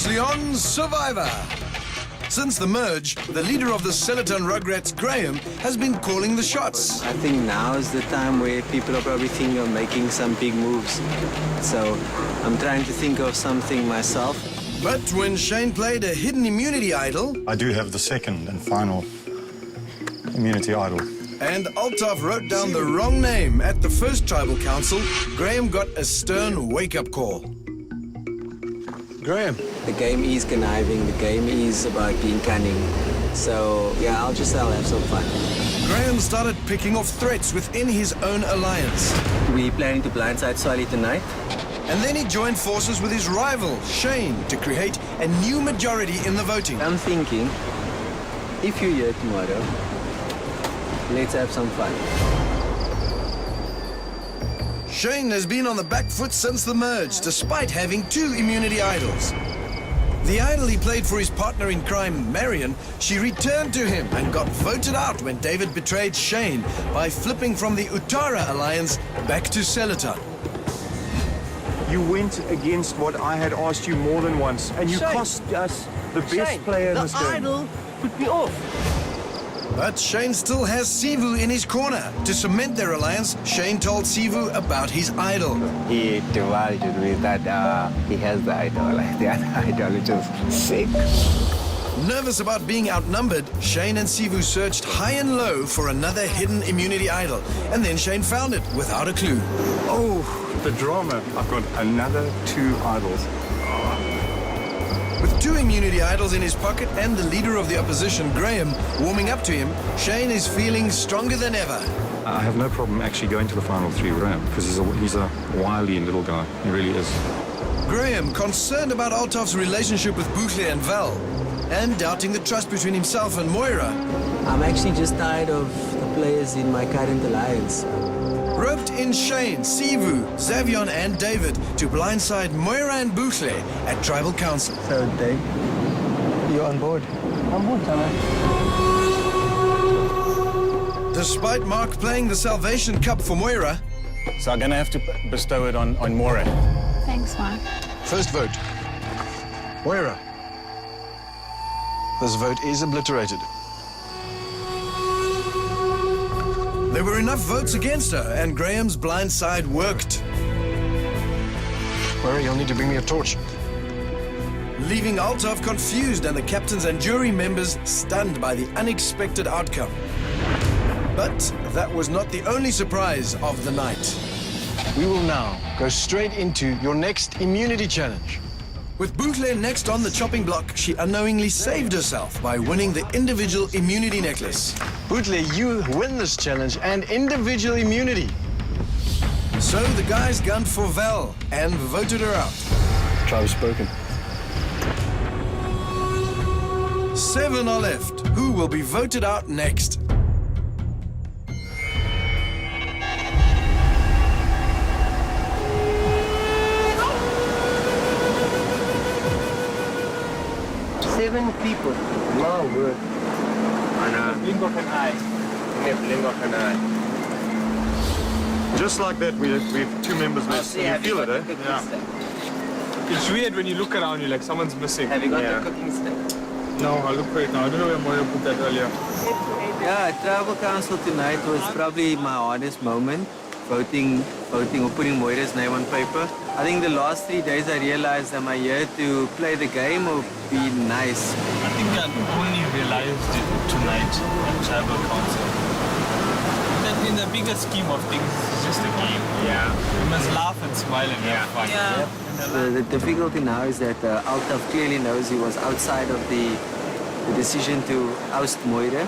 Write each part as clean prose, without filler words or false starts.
Previously on Survivor. Since the merge, the leader of the Celeton Rugrats, Graham, has been calling the shots. I think now is the time where people are probably thinking of making some big moves. So I'm trying to think of something myself. But when Shane played a hidden immunity idol, I do have the second and final immunity idol. and Altaf wrote down the wrong name at the first tribal council, Graham got a stern wake-up call. Graham. The game is conniving, the game is about being cunning. So yeah, I'll have some fun. Graham started picking off threats within his own alliance. We planning to blindside Solly tonight? And then he joined forces with his rival, Shane, to create a new majority in the voting. I'm thinking, if you're here tomorrow, let's have some fun. Shane has been on the back foot since the merge, despite having 2 immunity idols. The idol he played for his partner in crime, Marion, she returned to him and got voted out when David betrayed Shane by flipping from the Utara alliance back to Celeton. You went against what I had asked you more than once, and you Shane. cost us the best player in this The game. idol put me off. But Shane still has Sivu in his corner. To cement their alliance, Shane told Sivu about his idol. He divulged with that he has the idol, like the other idol, which is sick. Nervous about being outnumbered, Shane and Sivu searched high and low for another hidden immunity idol. And then Shane found it without a clue. Oh, the drama. I've got another 2 idols. With 2 immunity idols in his pocket and the leader of the opposition, Graham, warming up to him, Shane is feeling stronger than ever. I have no problem actually going to the final 3 round, because he's a wily little guy. He really is. Graham, concerned about Altaf's relationship with Boucle and Val, and doubting the trust between himself and Moira, I'm actually just tired of the players in my current alliance. roped in Shane, Sivu, Xavion and David to blindside Moira and Boucle at Tribal Council. So Dave, you on board? I'm good, Tana. Despite Mark playing the Salvation Cup for Moira, So I'm going to have to bestow it on Moira. Thanks, Mark. first vote, Moira. This vote is obliterated. There were enough votes against her, and Graham's blind side worked, Moira, you'll need to bring me a torch. leaving Altaf confused and the captains and jury members stunned by the unexpected outcome. But that was not the only surprise of the night. We will now go straight into your next immunity challenge. With Boucle next on the chopping block, she unknowingly saved herself by winning the individual immunity necklace. Boutle, you win this challenge and individual immunity. So the guys gunned for Val and voted her out. Tribe spoken. 7 are left. Who will be voted out next? Seven people. My word. Blink of an eye. In a blink of an eye. Just like that, we have 2 members less. You feel it, eh? It's weird when you look around, you're like, someone's missing. Have you got the cooking stick? No, I look for it now. I don't know where Moira put that earlier. Yeah, Tribal Council tonight was probably my hardest moment. Voting or putting Moira's name on paper. I think the last 3 days I realized, am I here to play the game or be nice? I think I only realized it tonight at Tribal Council. That in the bigger scheme of things, it's just a game. Yeah. You must laugh and smile and have fun. Yeah. The difficulty now is that Altaf clearly knows he was outside of the decision to oust Moira.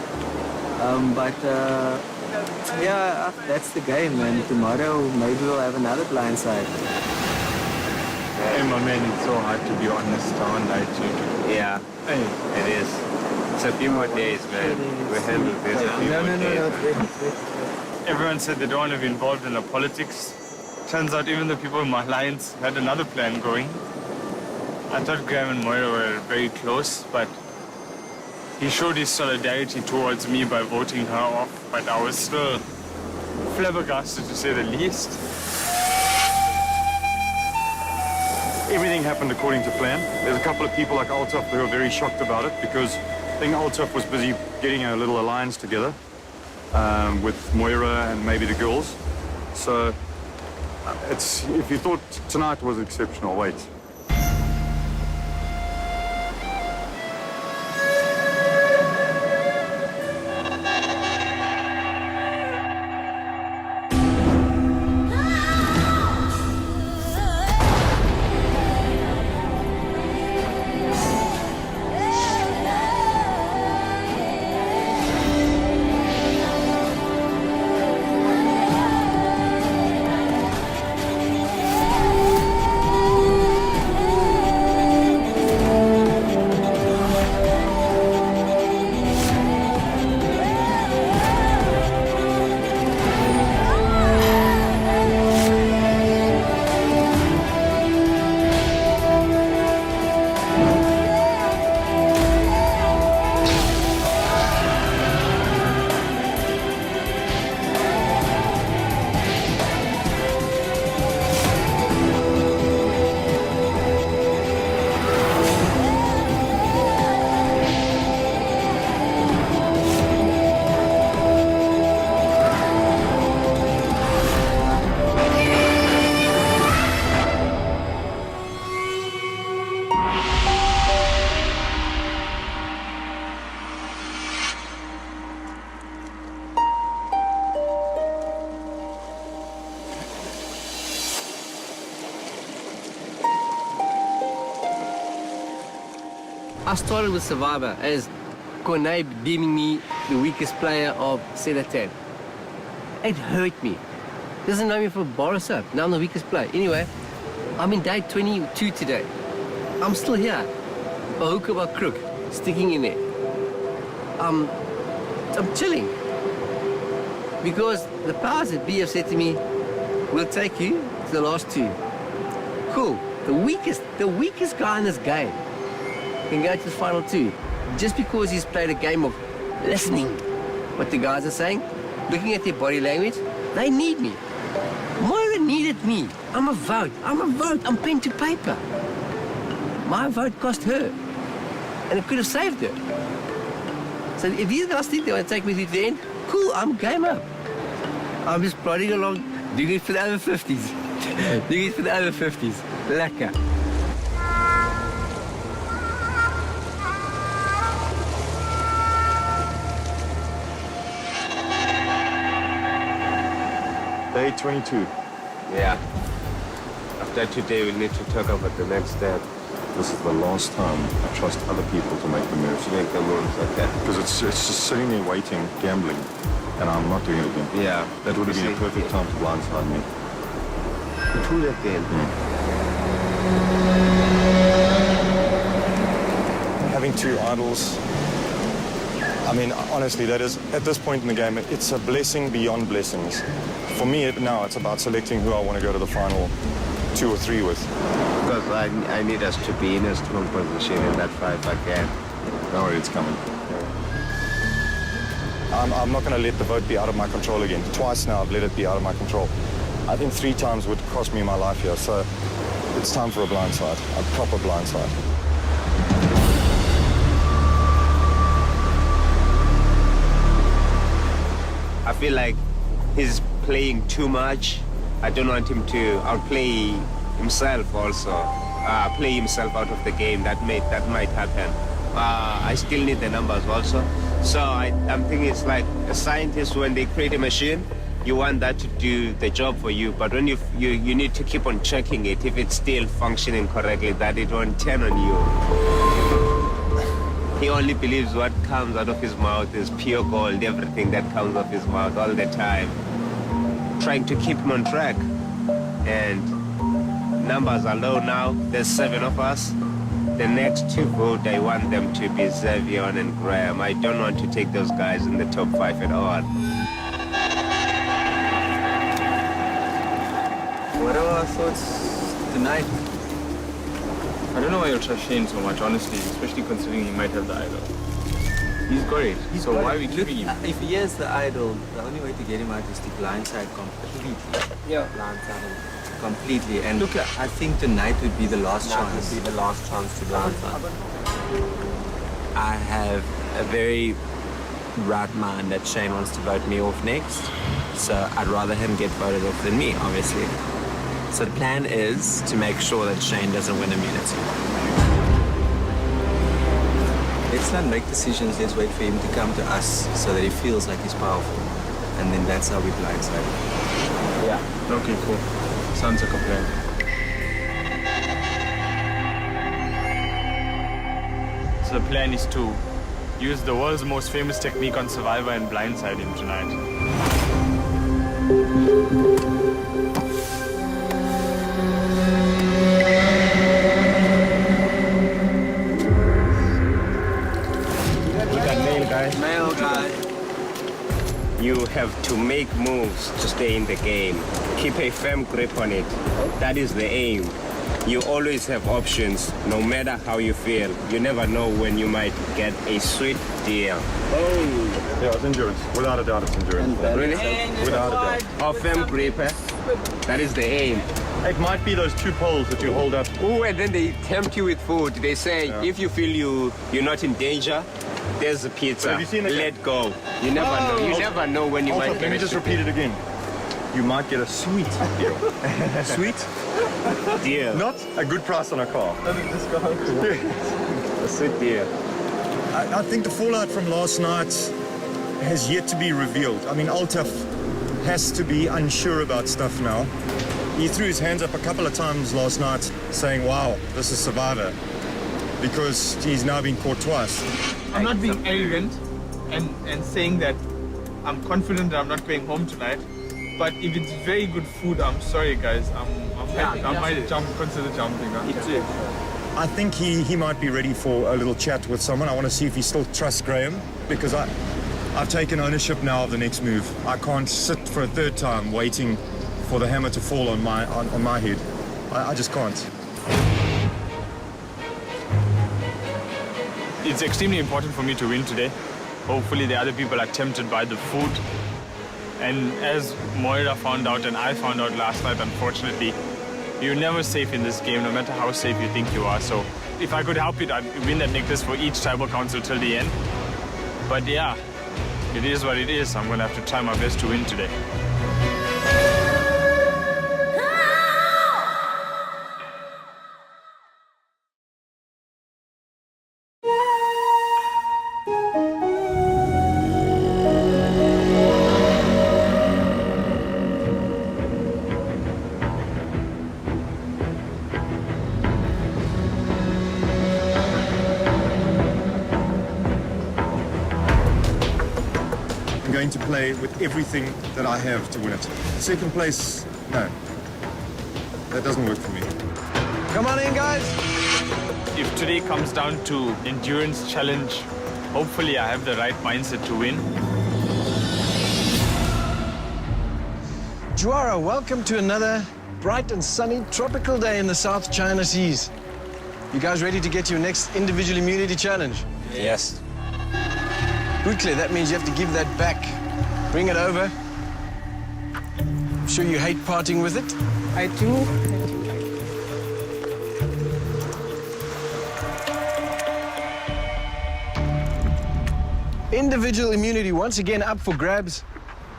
Yeah, that's the game, and tomorrow maybe we'll have another blindside. Hey, my man, it's so hard to be honest on night shift. Yeah, it is. It's a few more days, man. We'll handle this a few more days. Everyone said they don't want to be involved in the politics. Turns out even the people in my alliance had another plan going. I thought Graham and Moira were very close, but he showed his solidarity towards me by voting her off, but I was still flabbergasted, to say the least. everything happened according to plan. There's a couple of people like Altaf who are very shocked about it because I think Altaf was busy getting a little alliance together with Moira and maybe the girls. So if you thought tonight was exceptional, wait. I started with Survivor as Cornet deeming me the weakest player of SA 10. It hurt me. Doesn't know me for Boris up. Now I'm the weakest player. Anyway, I'm in day 22 today. I'm still here. A hook or a crook, sticking in there. I'm chilling. Because the powers that be have said to me, we'll take you to the last two. Cool. The weakest guy in this game can go to the final two. Just because he's played a game of listening what the guys are saying, looking at their body language, they need me. Moira needed me. I'm a vote. I'm pen to paper. My vote cost her. And it could have saved her. So if these guys think they want to take me to the end, cool, I'm game up. I'm just plodding along, doing it for the over 50s. Doing it for the over 50s. Lekker. Day 22. Yeah. After today, we need to talk about the next step. This is the last time I trust other people to make the moves. Make the moves, okay. Because it's just sitting there waiting, gambling, and I'm not doing it again. Yeah. That would have been a perfect time to blindside me. True again. Having two idols, I mean, honestly, that is, at this point in the game, it's a blessing beyond blessings. For me now, it's about selecting who I want to go to the final 2 or 3 with. Because I need us to be in a strong position in that fight again. Don't worry, it's coming. I'm not going to let the vote be out of my control again. Twice now I've let it be out of my control. I think 3 times would cost me my life here, so it's time for a blindside, a proper blindside. I feel like he's playing too much. I don't want him to outplay himself also. Play himself out of the game. That might happen. I still need the numbers also. So I'm thinking it's like a scientist, when they create a machine, you want that to do the job for you. But when you need to keep on checking it, if it's still functioning correctly, that it won't turn on you. He only believes what comes out of his mouth is pure gold, everything that comes out of his mouth all the time. Trying to keep him on track. And numbers are low now. There's 7 of us. The next 2 vote, I want them to be Xavier and Graham. I don't want to take those guys in the top 5 at all. What are our thoughts tonight? I don't know why you'll trust Shane so much, honestly, especially considering he might have the idol. He's got it, so why are we keeping him? If he has the idol, the only way to get him out is to blindside completely. Yeah. Blindside him. completely. And look, I think tonight would be the last chance. Would be the last chance to blindside. I have a very right mind that Shane wants to vote me off next. So I'd rather him get voted off than me, obviously. So the plan is to make sure that Shane doesn't win immunity. Let's not make decisions, let's wait for him to come to us so that he feels like he's powerful. And then that's how we blindside. Yeah. Okay, cool. Sounds like a plan. So the plan is to use the world's most famous technique on Survivor and blindside him tonight. Male guy. You have to make moves to stay in the game. Keep a firm grip on it. That is the aim. You always have options, no matter how you feel. You never know when you might get a sweet deal. Oh. Yeah, it's endurance. Without a doubt, it's endurance. Really? Without a doubt. A firm grip, eh? That is the aim. It might be those two poles that you hold up. Oh, and then they tempt you with food. They say, if you feel you're not in danger, there's a pizza. Have you seen the Let go. You never know. You never know when you Also, might get let me a just sweet repeat it again. You might get a sweet deal. Sweet? deal. Not a good price on a car. A sweet deal. I think the fallout from last night has yet to be revealed. I mean, Altaf has to be unsure about stuff now. He threw his hands up a couple of times last night saying, wow, this is Survivor, because he's now been caught twice. I'm not being arrogant and saying that I'm confident that I'm not going home tonight. But if it's very good food, I'm sorry guys. I might consider jumping. I think he might be ready for a little chat with someone. I want to see if he still trusts Graham, because I've taken ownership now of the next move. I can't sit for a third time waiting for the hammer to fall on my head. I just can't. It's extremely important for me to win today. Hopefully the other people are tempted by the food. And as Moira found out and I found out last night, unfortunately, you're never safe in this game, no matter how safe you think you are. So if I could help it, I'd win that necklace for each tribal council till the end. But yeah, it is what it is. I'm going to have to try my best to win today. Going to play with everything that I have to win it. Second place, no. That doesn't work for me. Come on in, guys. If today comes down to endurance challenge, hopefully I have the right mindset to win. Juara, welcome to another bright and sunny tropical day in the South China Seas. You guys ready to get your next individual immunity challenge? Yes. Quickly, that means you have to give that back. Bring it over. I'm sure you hate parting with it. I do. Individual immunity once again up for grabs.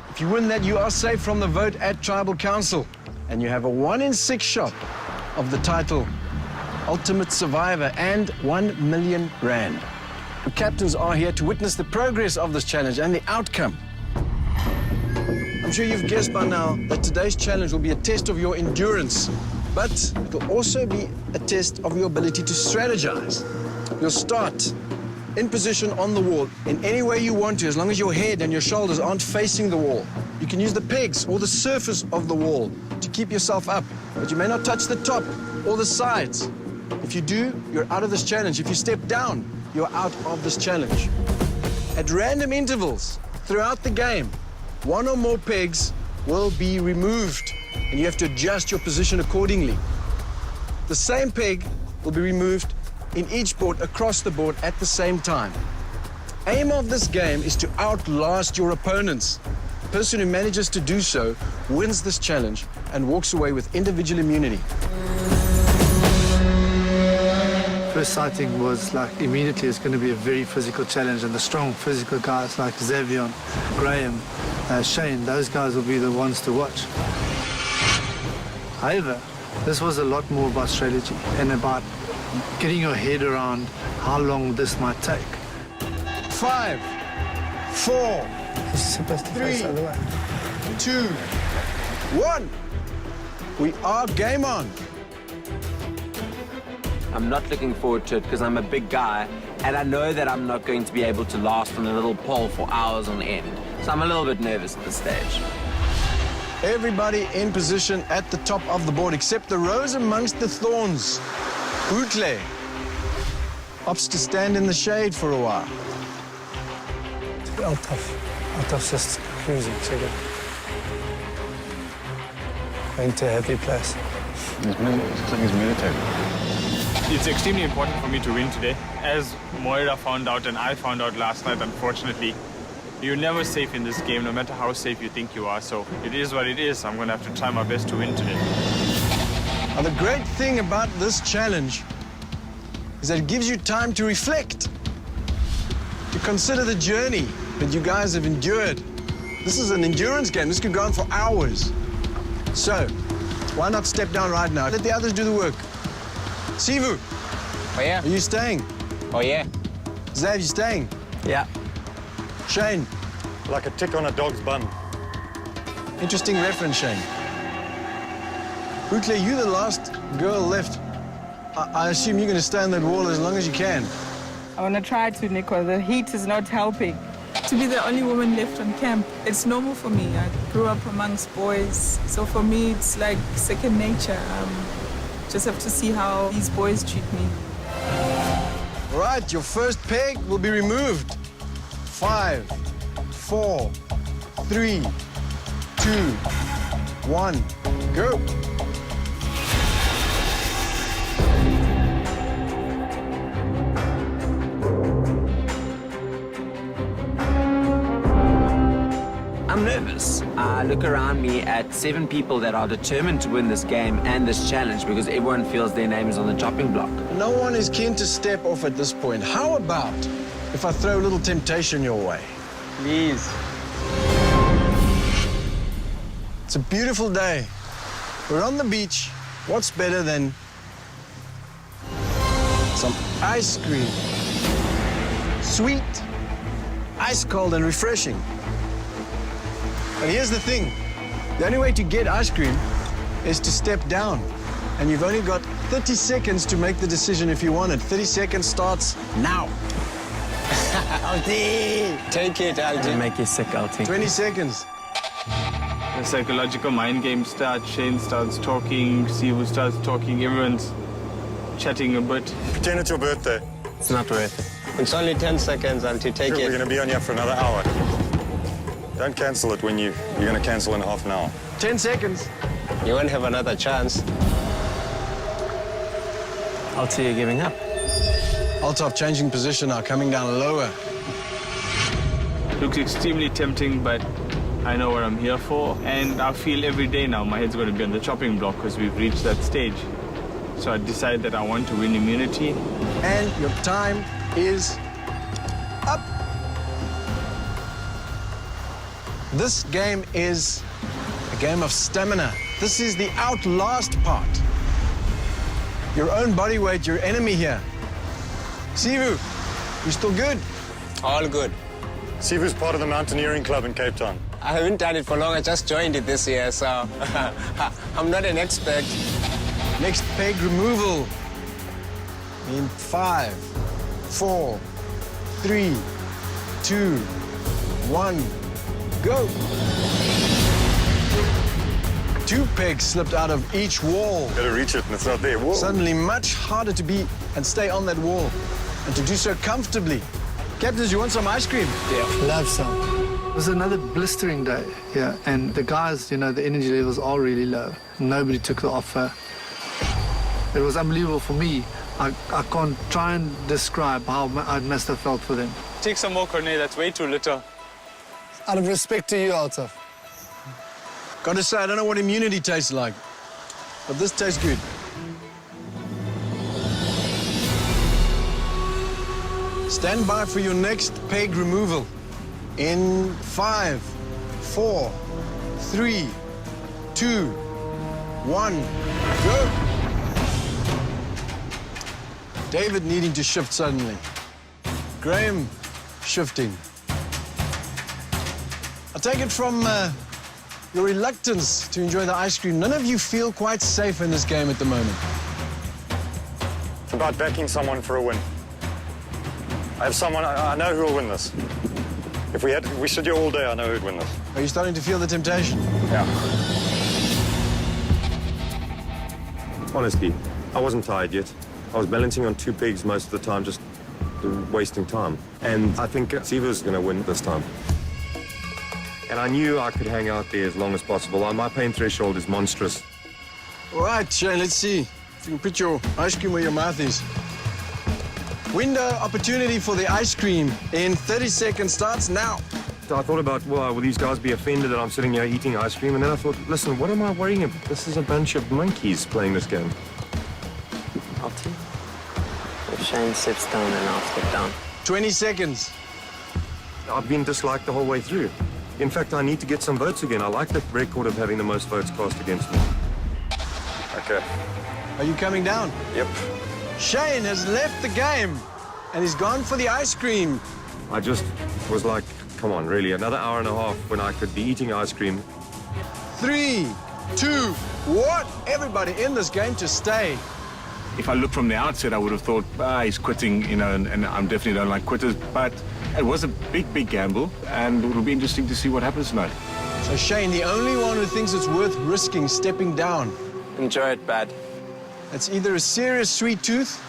If you win that, you are safe from the vote at Tribal Council. And you have a 1 in 6 shot of the title Ultimate Survivor and 1 million rand. The captains are here to witness the progress of this challenge and the outcome. I'm sure you've guessed by now that today's challenge will be a test of your endurance, but it will also be a test of your ability to strategize. You'll start in position on the wall in any way you want to, as long as your head and your shoulders aren't facing the wall. You can use the pegs or the surface of the wall to keep yourself up, but you may not touch the top or the sides. If you do, you're out of this challenge. If you step down, you're out of this challenge. At random intervals throughout the game, 1 or more pegs will be removed, and you have to adjust your position accordingly. The same peg will be removed in each board across the board at the same time. Aim of this game is to outlast your opponents. The person who manages to do so wins this challenge and walks away with individual immunity. First sighting was like immediately it's going to be a very physical challenge, and the strong physical guys like Xavier, Graham, Shane, those guys will be the ones to watch. However, this was a lot more about strategy and about getting your head around how long this might take. 5, 4, 3, 2, 1. We are game on. I'm not looking forward to it because I'm a big guy and I know that I'm not going to be able to last on a little pole for hours on end. So I'm a little bit nervous at this stage. Everybody in position at the top of the board except the rose amongst the thorns. Boutle opts to stand in the shade for a while. Altaf's just cruising, check it. Going to a happy place. Looks like he's meditating. It's extremely important for me to win today. As Moira found out and I found out last night, unfortunately, you're never safe in this game, no matter how safe you think you are. So it is what it is. I'm going to have to try my best to win today. Now, the great thing about this challenge is that it gives you time to reflect, to consider the journey that you guys have endured. This is an endurance game. This could go on for hours. So, why not step down right now? Let the others do the work. Sivu, Oh, yeah. are you staying? Oh, yeah. Zav, you staying? Yeah. Shane, Like a tick on a dog's bum. interesting reference, Shane. Boutle, you the last girl left. I assume you're going to stay on that wall as long as you can. I want to try to, Nico. The heat is not helping. To be the only woman left on camp, it's normal for me. I grew up amongst boys, so for me it's like second nature. Just have to see how these boys treat me. All right, your first peg will be removed. 5, 4, 3, 2, 1, go. I'm nervous. I look around me at 7 people that are determined to win this game and this challenge because everyone feels their name is on the chopping block. No one is keen to step off at this point. How about if I throw a little temptation your way? Please. It's a beautiful day. We're on the beach. What's better than some ice cream? Sweet, ice cold and refreshing. But here's the thing. The only way to get ice cream is to step down. And you've only got 30 seconds to make the decision if you want it. 30 seconds starts now. Alti! Take it, Aldi. Make you sick, Alti. 20 seconds. The psychological mind game starts. Shane starts talking, Sivu starts talking, everyone's chatting a bit. Pretend it's your birthday. It's not worth it. It's only 10 seconds, Aldi. Take We're it. going to be on here for another hour. Don't cancel it when you're going to cancel in half an hour. 10 seconds. You won't have another chance. Alti, you're giving up. Altaf changing position now, coming down lower. Looks extremely tempting, but I know what I'm here for. And I feel every day now my head's going to be on the chopping block because we've reached that stage. So I decide that I want to win immunity. And your time is up. This game is a game of stamina. This is the outlast part. Your own body weight, your enemy here. Sivu, you still good? All good. Sivu's part of the mountaineering club in Cape Town. I haven't done it for long. I just joined it this year, so I'm not an expert. Next peg removal in 5, 4, 3, 2, 1, go. 2 pegs slipped out of each wall. Better reach it and it's not there. Whoa. Suddenly much harder to be and stay on that wall and to do so comfortably. Captains, you want some ice cream? Love some. It was another blistering day, yeah, and the guys, you know, the energy levels are really low. Nobody took the offer. It was unbelievable for me. I can't try and describe how I must have felt for them. Take some more, Cornet. That's way too little. Out of respect to you, Altaf. Gotta say, I don't know what immunity tastes like, but this tastes good. Stand by for your next peg removal. In 5, 4, 3, 2, 1, go. David needing to shift suddenly. Graham shifting. I take it from your reluctance to enjoy the ice cream. None of you feel quite safe in this game at the moment. It's about backing someone for a win. I have someone, I know who will win this. If we stood here all day, I know who'd win this. Are you starting to feel the temptation? Yeah. Honestly, I wasn't tired yet. I was balancing on 2 pegs most of the time, just wasting time. And I think Siva's going to win this time. And I knew I could hang out there as long as possible. My pain threshold is monstrous. All right, Shane, let's see if you can put your ice cream where your mouth is. Window opportunity for the ice cream in 30 seconds starts now. I thought about, well, will these guys be offended that I'm sitting here eating ice cream? And then I thought, listen, what am I worrying about? This is a bunch of monkeys playing this game. I'll see. If Shane sits down, then I'll sit down. 20 seconds. I've been disliked the whole way through. In fact, I need to get some votes again. I like the record of having the most votes cast against me. Okay. Are you coming down? Yep. Shane has left the game and he's gone for the ice cream. I just was like, come on, really, another hour and a half when I could be eating ice cream. 3, 2, 1. Everybody in this game to stay. If I looked from the outset, I would have thought, he's quitting, you know, and I definitely don't like quitters. But it was a big, big gamble, and it'll be interesting to see what happens tonight. So Shane, the only one who thinks it's worth risking stepping down. Enjoy it, bad. It's either a serious sweet tooth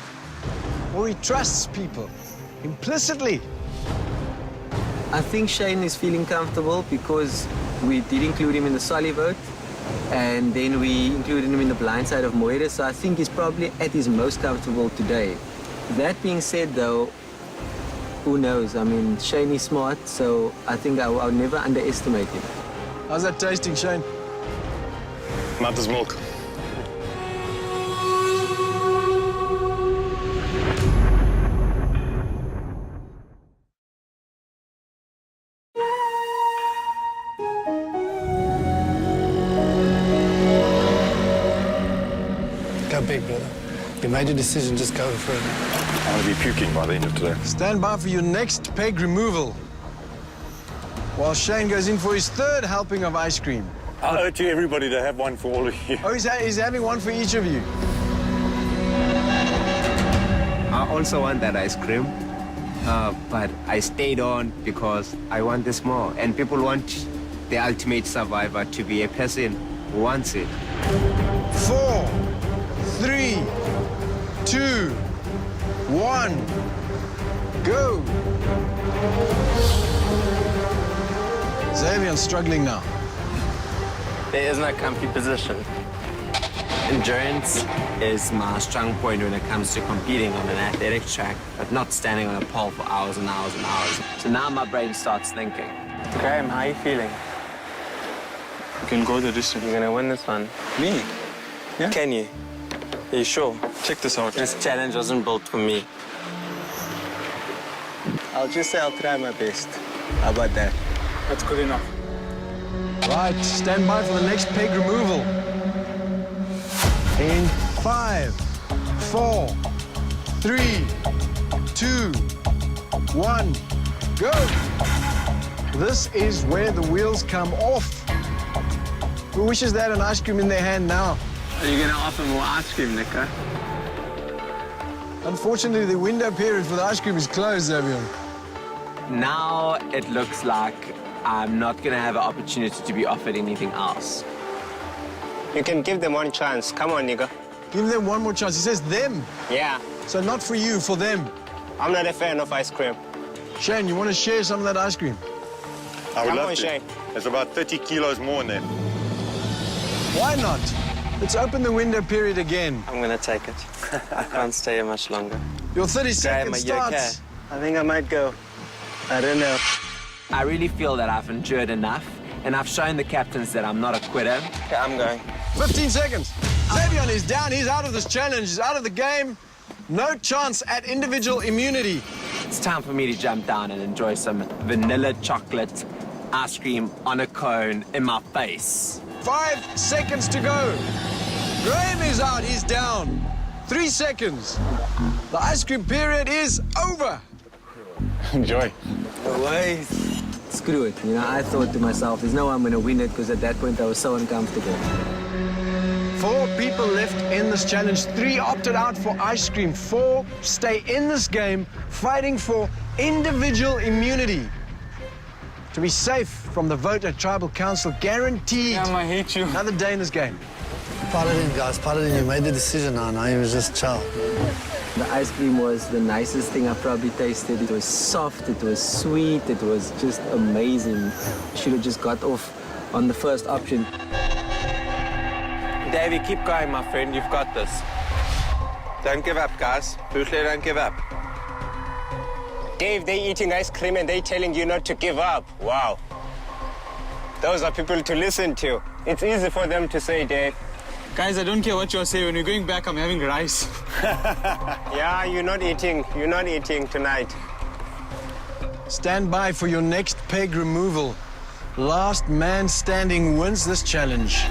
or he trusts people implicitly. I think Shane is feeling comfortable because we did include him in the Solly vote, and then we included him in the blind side of Moira, so I think he's probably at his most comfortable today. That being said, though, who knows? I mean, Shane is smart, so I think I'll never underestimate him. How's that tasting, Shane? Not as milk. Go big, brother. You made your decision, just go for it. I'll be puking by the end of today. Stand by for your next peg removal. While Shane goes in for his third helping of ice cream. I owe it to everybody to have one for all of you. Oh, he's having one for each of you. I also want that ice cream, but I stayed on because I want this more. And people want the ultimate survivor to be a person who wants it. 4, 3, 2, 1, go. Xavier's struggling now. There is no comfy position. Endurance is my strong point when it comes to competing on an athletic track, but not standing on a pole for hours and hours and hours. So now my brain starts thinking. Graham, how are you feeling? You can go the distance. You're gonna win this one. Me? Yeah. Can you? Are you sure? Check this out. This challenge wasn't built for me. I'll just say I'll try my best. How about that? That's good enough. Right, stand by for the next peg removal. In 5, 4, 3, 2, 1, go. This is where the wheels come off. Who wishes they had an ice cream in their hand now? Are you gonna offer more ice cream, Nico? Unfortunately, the window period for the ice cream is closed, Xavier. Now it looks like I'm not gonna have an opportunity to be offered anything else. You can give them one chance. Come on, nigga. Give them one more chance. He says them. Yeah, So not for you, for them. I'm not a fan of ice cream. Shane, you want to share some of that ice cream? I would Come love on, to. Shane. There's about 30 kilos more in there. Why not? Let's open the window period again. I'm gonna take it. I can't stay here much longer. Your 30 Graham, seconds are you okay? starts. I think I might go. I don't know. I really feel that I've endured enough, and I've shown the captains that I'm not a quitter. Okay, I'm going. 15 seconds. Xavier is down. He's out of this challenge. He's out of the game. No chance at individual immunity. It's time for me to jump down and enjoy some vanilla chocolate ice cream on a cone in my face. 5 seconds to go. Graham is out. He's down. 3 seconds. The ice cream period is over. Enjoy. No ways. Screw it. You know, I thought to myself, there's no way I'm going to win it because at that point I was so uncomfortable. 4 people left in this challenge. 3 opted out for ice cream. 4 stay in this game fighting for individual immunity. To be safe from the vote at Tribal Council, guaranteed. Damn, I hate you. Another day in this game. Put it in, guys. Put it in. You made the decision now. Now you just chill. The ice cream was the nicest thing I've probably tasted. It was soft, it was sweet, it was just amazing. Should have just got off on the first option. Davey, keep going, my friend. You've got this. Don't give up, guys. Seriously, don't give up. Dave, they eating ice cream and they telling you not to give up. Wow. Those are people to listen to. It's easy for them to say, Dave. Guys, I don't care what you say. When we're going back, I'm having rice. Yeah, you're not eating tonight. Stand by for your next peg removal. Last man standing wins this challenge.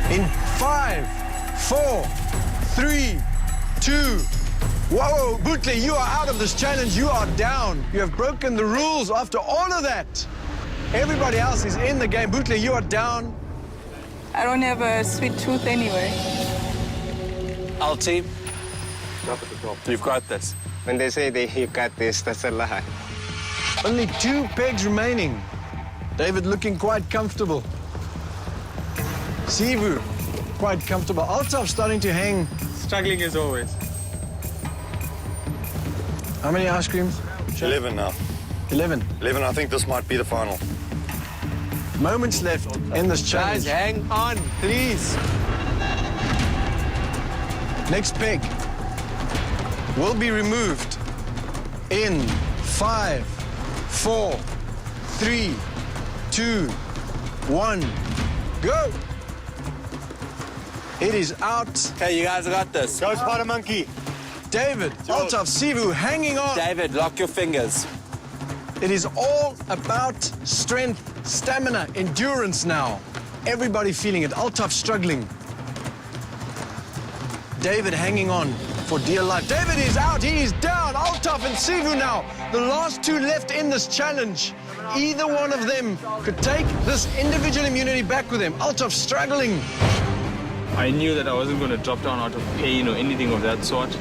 In 5, 4, 3, 2. Whoa, Bootley, you are out of this challenge. You are down. You have broken the rules after all of that. Everybody else is in the game. Bootley, you are down. I don't have a sweet tooth anyway. Alti, you've got this. When they say you got this, that's a lie. Only 2 pegs remaining. David looking quite comfortable. Sivu, quite comfortable. Altaf starting to hang. Struggling as always. How many ice creams? 11 now. 11. 11, I think this might be the final. Moments left in this challenge. Guys, hang on, please. Next peg will be removed in 5, 4, 3, 2, 1, go. It is out. Hey, you guys got this. Go, Spider Monkey. David, Altaf, Sivu hanging on. David, lock your fingers. It is all about strength, stamina, endurance now. Everybody feeling it. Altaf struggling. David hanging on for dear life. David is out. He is down. Altaf and Sivu now. The last 2 left in this challenge. Either one of them could take this individual immunity back with them. Altaf struggling. I knew that I wasn't going to drop down out of pain or anything of that sort.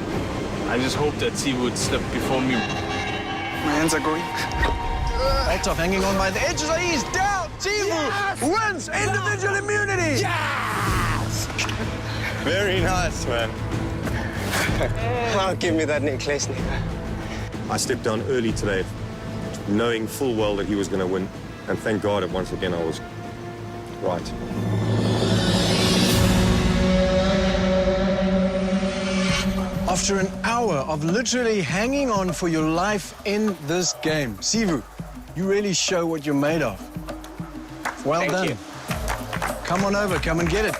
I just hoped that Sivu would slip before me. My hands are going. Altaf hanging on by the edges. He is down. Sivu wins individual immunity. Yes! Very nice, man. Oh, give me that necklace, Nico. I stepped down early today, knowing full well that he was going to win. And thank God that once again I was right. After an hour of literally hanging on for your life in this game, Sivu, you really show what you're made of. Well Thank done. you. Come on over, come and get it.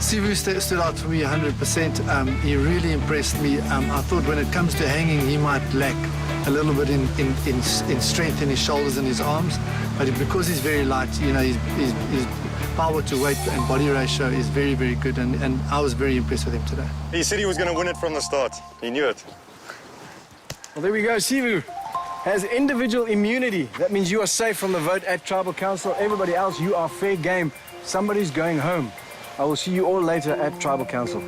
Sivu stood out for me 100%. He really impressed me. I thought when it comes to hanging, he might lack a little bit in strength in his shoulders and his arms. But because he's very light, you know, his power to weight and body ratio is very, very good. And I was very impressed with him today. He said he was going to win it from the start. He knew it. Well, there we go. Sivu has individual immunity. That means you are safe from the vote at Tribal Council. Everybody else, you are fair game. Somebody's going home. I will see you all later at Tribal Council.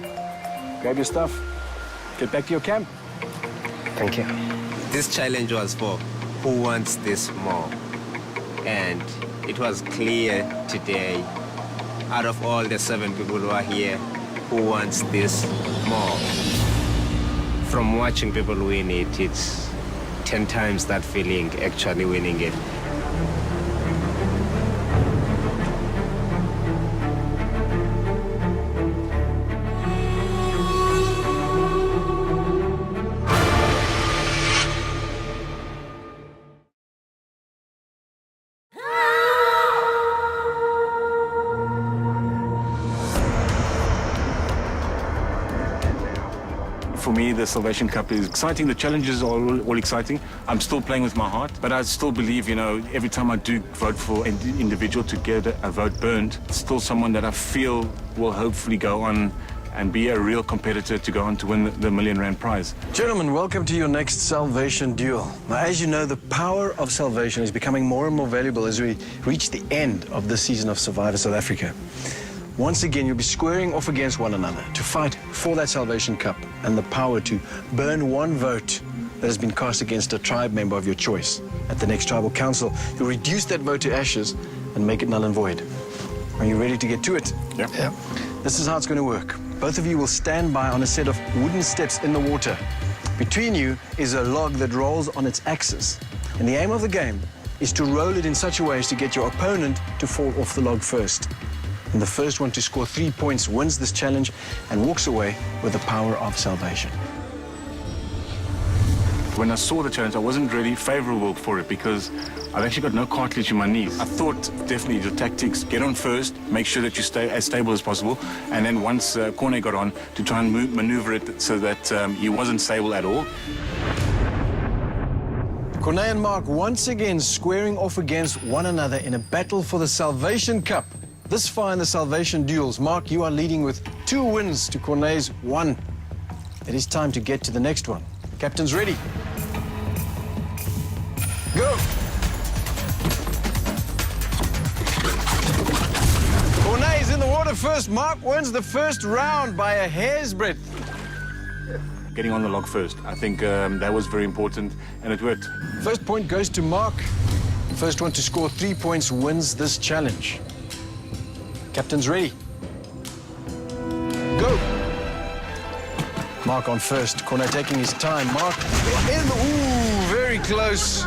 Grab your stuff. Get back to your camp. Thank you. This challenge was for who wants this more. And it was clear today, out of all the 7 people who are here, who wants this more. From watching people win it, it's 10 times that feeling actually winning it. For me, the Salvation Cup is exciting. The challenges are all exciting. I'm still playing with my heart, but I still believe, you know, every time I do vote for an individual to get a vote burned, it's still someone that I feel will hopefully go on and be a real competitor to go on to win the £1 million prize. Gentlemen, welcome to your next Salvation duel. Now, as you know, the power of salvation is becoming more and more valuable as we reach the end of this season of Survivor South Africa. Once again, you'll be squaring off against one another to fight for that Salvation Cup and the power to burn one vote that has been cast against a tribe member of your choice. At the next tribal council, you'll reduce that vote to ashes and make it null and void. Are you ready to get to it? Yeah. This is how it's going to work. Both of you will stand by on a set of wooden steps in the water. Between you is a log that rolls on its axis. And the aim of the game is to roll it in such a way as to get your opponent to fall off the log first. And the first one to score 3 points wins this challenge and walks away with the power of salvation. When I saw the challenge, I wasn't really favorable for it because I've actually got no cartilage in my knees. I thought definitely the tactics, get on first, make sure that you stay as stable as possible, and then once Corne got on, to try and maneuver it so that he wasn't stable at all. Corne and Mark once again squaring off against one another in a battle for the Salvation Cup. This far in the Salvation duels, Mark, you are leading with 2 wins to Corne's 1. It is time to get to the next one. Captains ready? Go! Corne is in the water first. Mark wins the first round by a hair's breadth. Getting on the log first, I think that was very important, and it worked. First point goes to Mark. First one to score 3 points wins this challenge. Captains ready? Go! Mark on first. Corne taking his time. Mark in. Ooh, very close.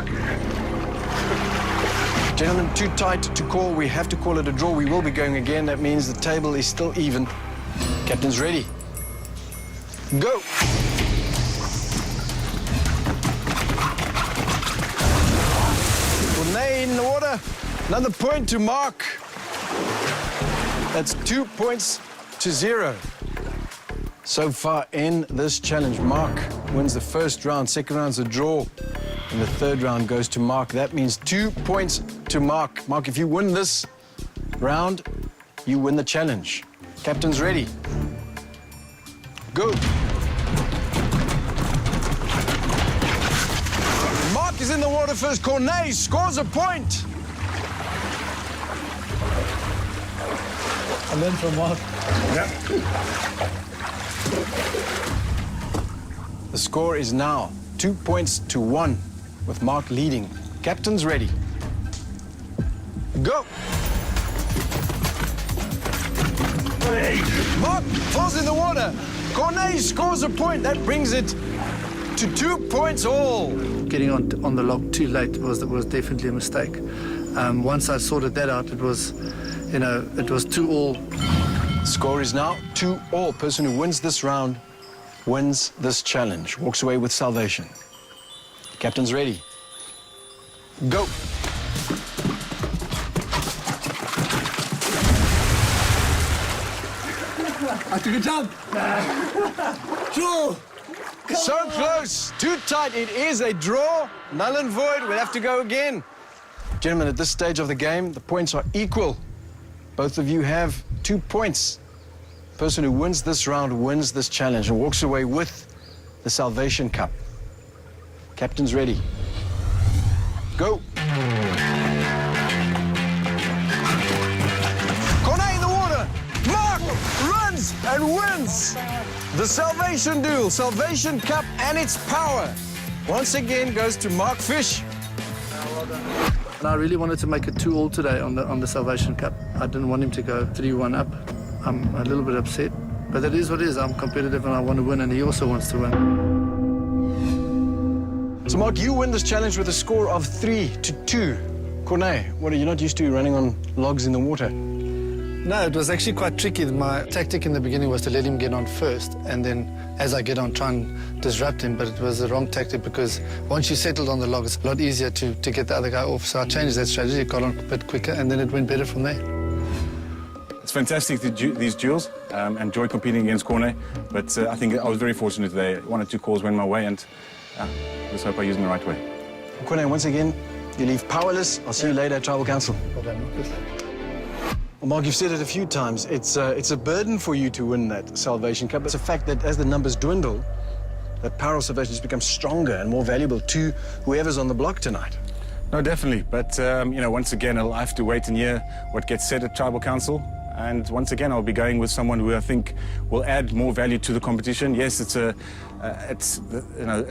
Gentlemen, too tight to call. We have to call it a draw. We will be going again. That means the table is still even. Captains ready? Go! Corne in the water. Another point to Mark. That's 2 points to 0. So far in this challenge, Mark wins the first round. Second round's a draw. And the third round goes to Mark. That means 2 points to Mark. Mark, if you win this round, you win the challenge. Captains ready? Go. Mark is in the water first. Corne scores a point. I learned from Mark. The score is now 2 points to 1, with Mark leading. Captains ready? Go! Mark falls in the water. Corne scores a point. That brings it to 2 points all. Getting on the log too late was definitely a mistake. Once I sorted that out, it was, you know, it was 2-all. Score is now 2-all. Person who wins this round wins this challenge, walks away with salvation. Captains ready? Go! I took a jump. Draw. So close, too tight. It is a draw, null and void. We'll have to go again. Gentlemen, at this stage of the game, the points are equal. Both of you have 2 points. The person who wins this round wins this challenge and walks away with the Salvation Cup. Captains ready? Go. Corne in the water. Mark runs and wins the Salvation Duel, Salvation Cup and its power. Once again goes to Mark Fish. And I really wanted to make it 2-all today on the Salvation Cup. I didn't want him to go 3-1 up. I'm a little bit upset, but that is what it is. I'm competitive and I want to win, and he also wants to win. So, Mark, you win this challenge with a score of 3-2. Corne, what are you not used to running on logs in the water? No, it was actually quite tricky. My tactic in the beginning was to let him get on first, and then as I get on, try and disrupt him, but it was the wrong tactic because once you settled on the log, it's a lot easier to get the other guy off. So I changed that strategy, got on a bit quicker, and then it went better from there. It's fantastic, these duels. enjoy competing against Corne. But I think I was very fortunate today. 1 or 2 calls went my way, and let's hope I use them the right way. Kone, once again, you leave powerless. I'll see you later at Tribal Council. Well, Mark, you've said it a few times. It's a burden for you to win that Salvation Cup. It's a fact that as the numbers dwindle, that power of Salvation has become stronger and more valuable to whoever's on the block tonight. No, definitely. But, you know, once again, I'll have to wait and hear what gets said at Tribal Council. And once again, I'll be going with someone who I think will add more value to the competition. Yes, it's a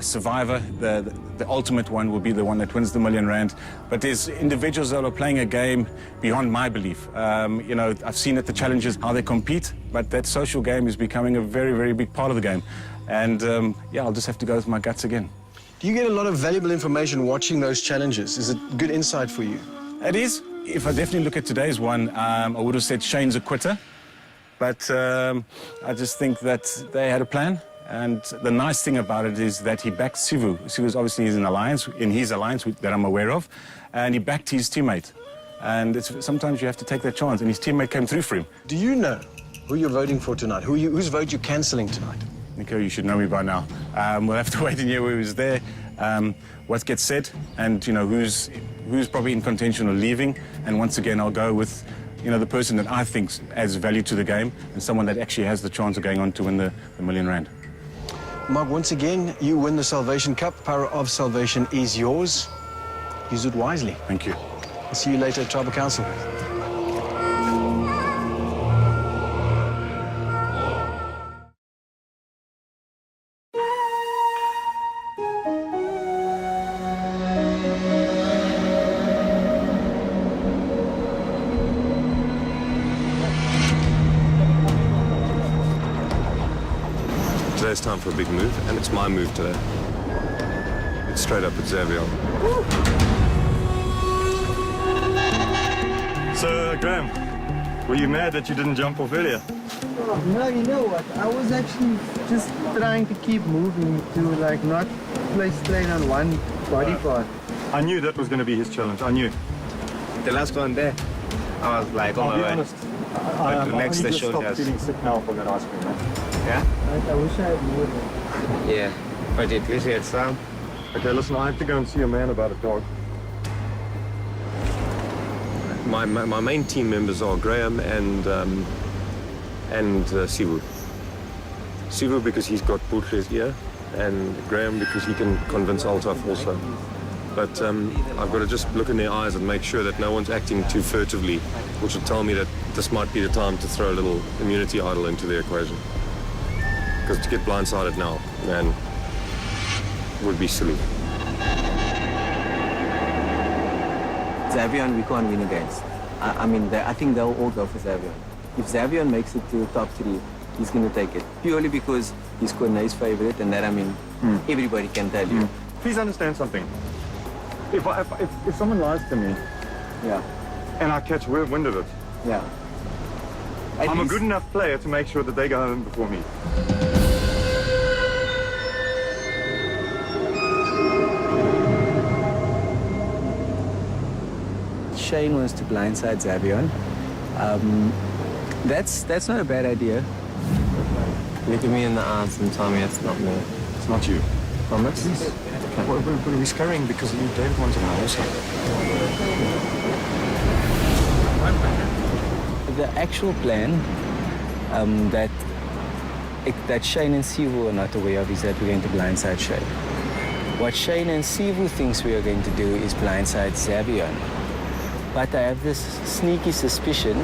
survivor. The ultimate one will be the one that wins the R1 million. But there's individuals that are playing a game beyond my belief. You know, I've seen at the challenges how they compete, but that social game is becoming a very, very big part of the game. And yeah, I'll just have to go with my guts again. Do you get a lot of valuable information watching those challenges? Is it good insight for you? It is. If I definitely look at today's one, I would have said Shane's a quitter. But I just think that they had a plan. And the nice thing about it is that he backed Sivu. Sivu's obviously in his alliance that I'm aware of. And he backed his teammate. And sometimes you have to take that chance. And his teammate came through for him. Do you know who you're voting for tonight? Whose vote you're cancelling tonight? Nico, you should know me by now. We'll have to wait and hear who was there, what gets said, and you know who's probably in contention or leaving. And once again, I'll go with the person that I think adds value to the game and someone that actually has the chance of going on to win the R1 million. Mark, once again, you win the Salvation Cup. Power of Salvation is yours. Use it wisely. Thank you. I'll see you later at Tribal Council. Today's time for a big move, and it's my move today. It's straight up at Xavier. So, Graham, were you mad that you didn't jump off earlier? Oh, no, you know what? I was actually just trying to keep moving to not play straight on one body part. I knew that was going to be his challenge. I knew. The last one there, I was like, oh I'll be my honest. But the next I the shoulders. stopped feeling sick now from that ice cream, man. Yeah? I wish I had more. Yeah. But at least you had some. Okay, listen, I have to go and see a man about a dog. My main team members are Graham and Sivu. Sivu because he's got Boetre's ear, and Graham because he can convince Altaf also. But I've got to just look in their eyes and make sure that no one's acting too furtively, which will tell me that this might be the time to throw a little immunity idol into the equation. Because to get blindsided now, man, would be silly. Xavier, we can't win against. I think they'll all go for Xavier. If Xavier makes it to the top 3, he's going to take it. Purely because he's Corne's favorite, and that, everybody can tell you. Please understand something. If someone lies to me, Yeah, and I catch wind of it, yeah. I'm a good enough player to make sure that they go home before me. Shane wants to blindside Xavier. That's not a bad idea. Look at me in the eyes and tell me it's not me. It's not you. Promise? We're scurrying because David wants an also. The actual plan that Shane and Sivu are not aware of is that we're going to blindside Shane. What Shane and Sivu thinks we are going to do is blindside Xavier. But I have this sneaky suspicion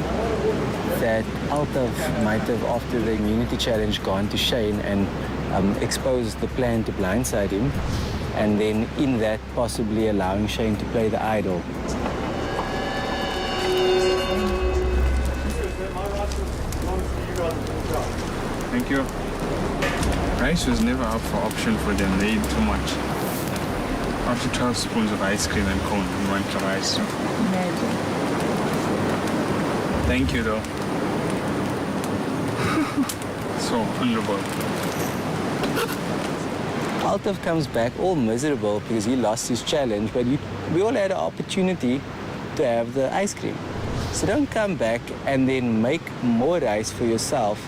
that Altaf might have, after the immunity challenge, gone to Shane and exposed the plan to blindside him, and then in that possibly allowing Shane to play the idol. Thank you. Rice was never up for option for them. They eat too much. After 12 spoons of ice cream and cone in one cup of ice cream. Imagine. Thank you, though. So honorable. Altaf comes back all miserable because he lost his challenge, but we all had an opportunity to have the ice cream. So don't come back and then make more rice for yourself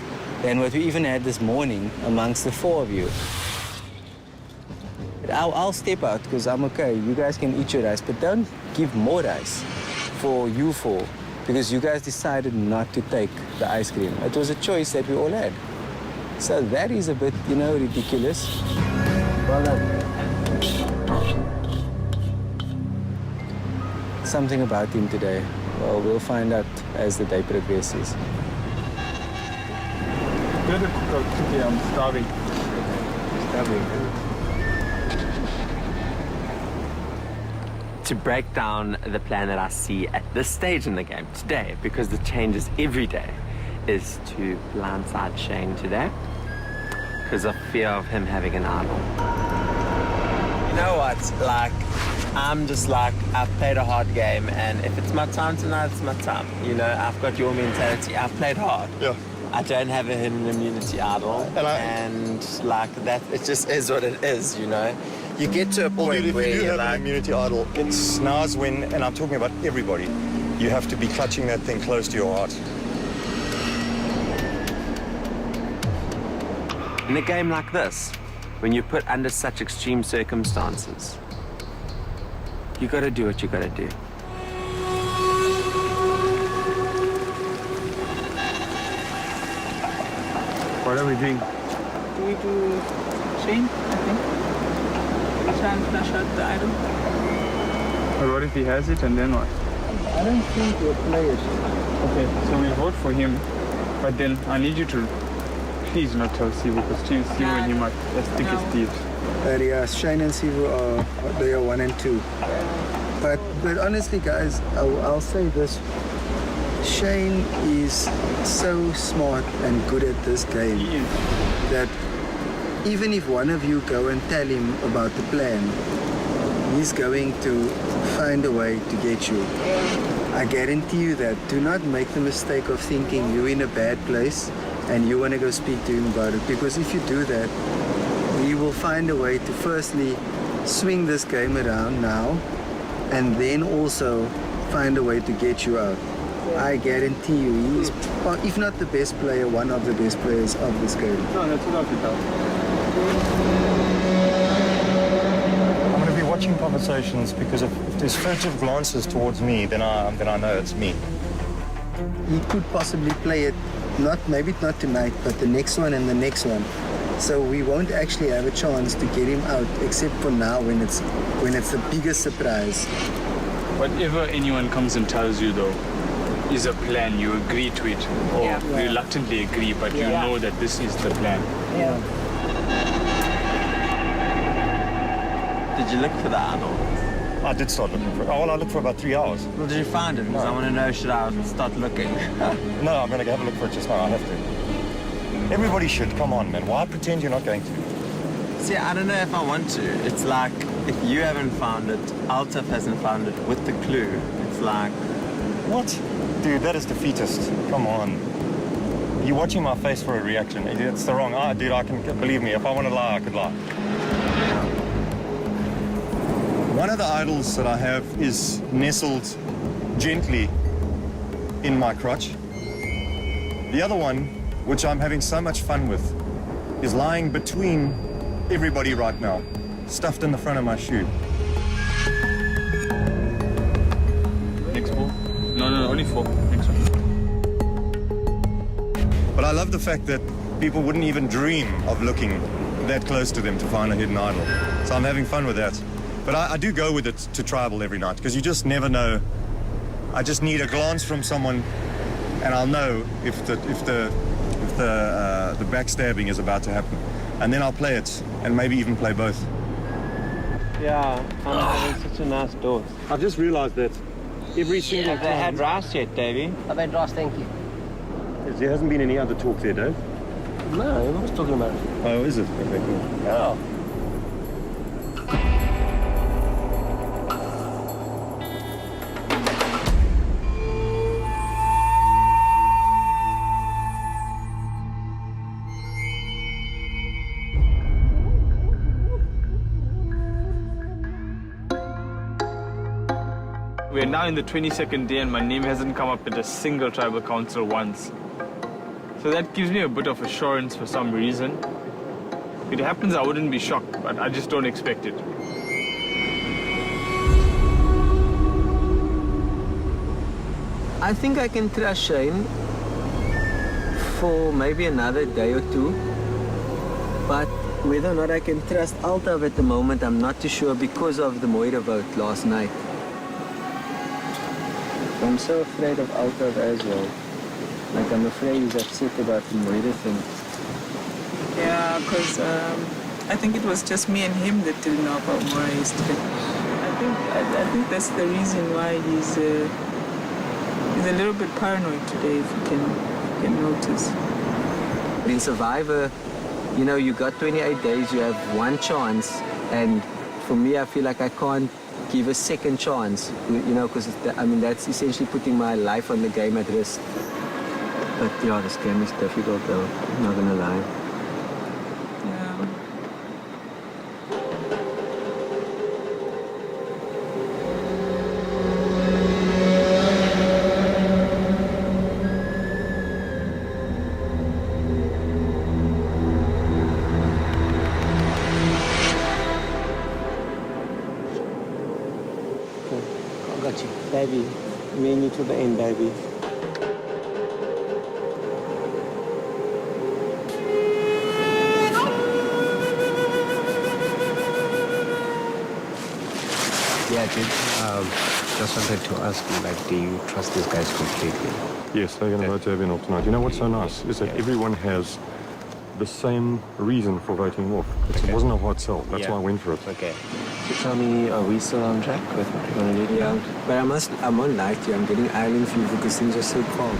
than what we even had this morning amongst the 4 of you. I'll step out because I'm okay. You guys can eat your rice, but don't give more rice for you four because you guys decided not to take the ice cream. It was a choice that we all had. So that is a bit, you know, ridiculous. Well done. Something about him today. Well, we'll find out as the day progresses. Good to cook out today. I'm starving. To break down the plan that I see at this stage in the game today, because it changes every day, is to blindside Shane today because of fear of him having an idol. You know what? Like, I'm just like, I've played a hard game, and if it's my time tonight, it's my time. You know, I've got your mentality. I've played hard. Yeah. I don't have a hidden immunity idol, and like that, it just is what it is, you know. You get to a point if where you do you're have like, an immunity idol, it's now's when, and I'm talking about everybody, you have to be clutching that thing close to your heart. in a game like this, when you're put under such extreme circumstances, you gotta do what you gotta do. What are we doing? We do Shane, I think. Try and flush out the idol. But what if he has it and then what? I don't think we'll play it. Okay, so we vote for him, but then I need you to please not tell Sivu, because Sivu and him are as thick as thieves. Yeah, Shane and Sivu they are 1 and 2. But honestly, guys, I'll say this: Shane is so smart and good at this game that even if one of you go and tell him about the plan, he's going to find a way to get you. I guarantee you that. Do not make the mistake of thinking you're in a bad place and you want to go speak to him about it, because if you do that, he will find a way to firstly swing this game around now and then also find a way to get you out. I guarantee you, he's, if not the best player, one of the best players of this game. No, that's what I I'm going to be watching conversations, because if there's furtive glances towards me, then I know it's me. He could possibly play it, maybe not tonight, but the next one and the next one. So we won't actually have a chance to get him out, except for now when it's the biggest surprise. Whatever anyone comes and tells you, though, is a plan. You agree to it, or reluctantly agree, but you know that this is the plan. Yeah. Did you look for the idol? I did start looking for it. Oh, well, I looked for about 3 hours. Well, did you find it? Because I want to know, should I start looking? No, I'm going to have a look for it just now. I have to. Everybody should. Come on, man. Why pretend you're not going to? See, I don't know if I want to. It's like, if you haven't found it, Altaf hasn't found it with the clue. It's like... What? Dude, that is defeatist. Come on. You're watching my face for a reaction. It's the wrong... dude, believe me, if I want to lie, I could lie. One of the idols that I have is nestled gently in my crotch. The other one, which I'm having so much fun with, is lying between everybody right now, stuffed in the front of my shoe. Next ball? No, only 4. Next one. But I love the fact that people wouldn't even dream of looking that close to them to find a hidden idol. So I'm having fun with that. But I do go with it to tribal every night, because you just never know. I just need a glance from someone, and I'll know if the backstabbing is about to happen. And then I'll play it, and maybe even play both. Yeah, I'm having such a nice dose. I've just realized that every single Have they had rice yet, Davey? I've had rice, thank you. There hasn't been any other talk there, Dave? No, I was talking about it. Oh, is it? Okay, cool. Oh. We are now in the 22nd day and my name hasn't come up at a single tribal council once. So that gives me a bit of assurance for some reason. If it happens, I wouldn't be shocked, but I just don't expect it. I think I can trust Shane for maybe another day or two. But whether or not I can trust Altaf at the moment, I'm not too sure because of the Moira vote last night. I'm so afraid of Altaf as well. Like, I'm afraid he's upset about the Moira thing. Yeah, because I think it was just me and him that didn't know about Moira yesterday. I think that's the reason why he's a little bit paranoid today, if you can notice. In Survivor, you know, you got 28 days, you have one chance, and for me, I feel like I can't give a second chance, you know, because, I mean, that's essentially putting my life on the game at risk. But yeah, this game is difficult though, I'm not gonna lie. Yeah. I got you. Baby, me and you to the end, baby. Yeah, dude. Just wanted to ask you, like, do you trust these guys completely? Yes, they're going to vote Zerbian off tonight. You know what's so nice is that everyone has the same reason for voting off. It wasn't a hard sell. That's why I went for it. Okay. So tell me, are we still on track with what we're gonna do? Yeah, but I won't lie to you, I'm getting island fever because things are so calm.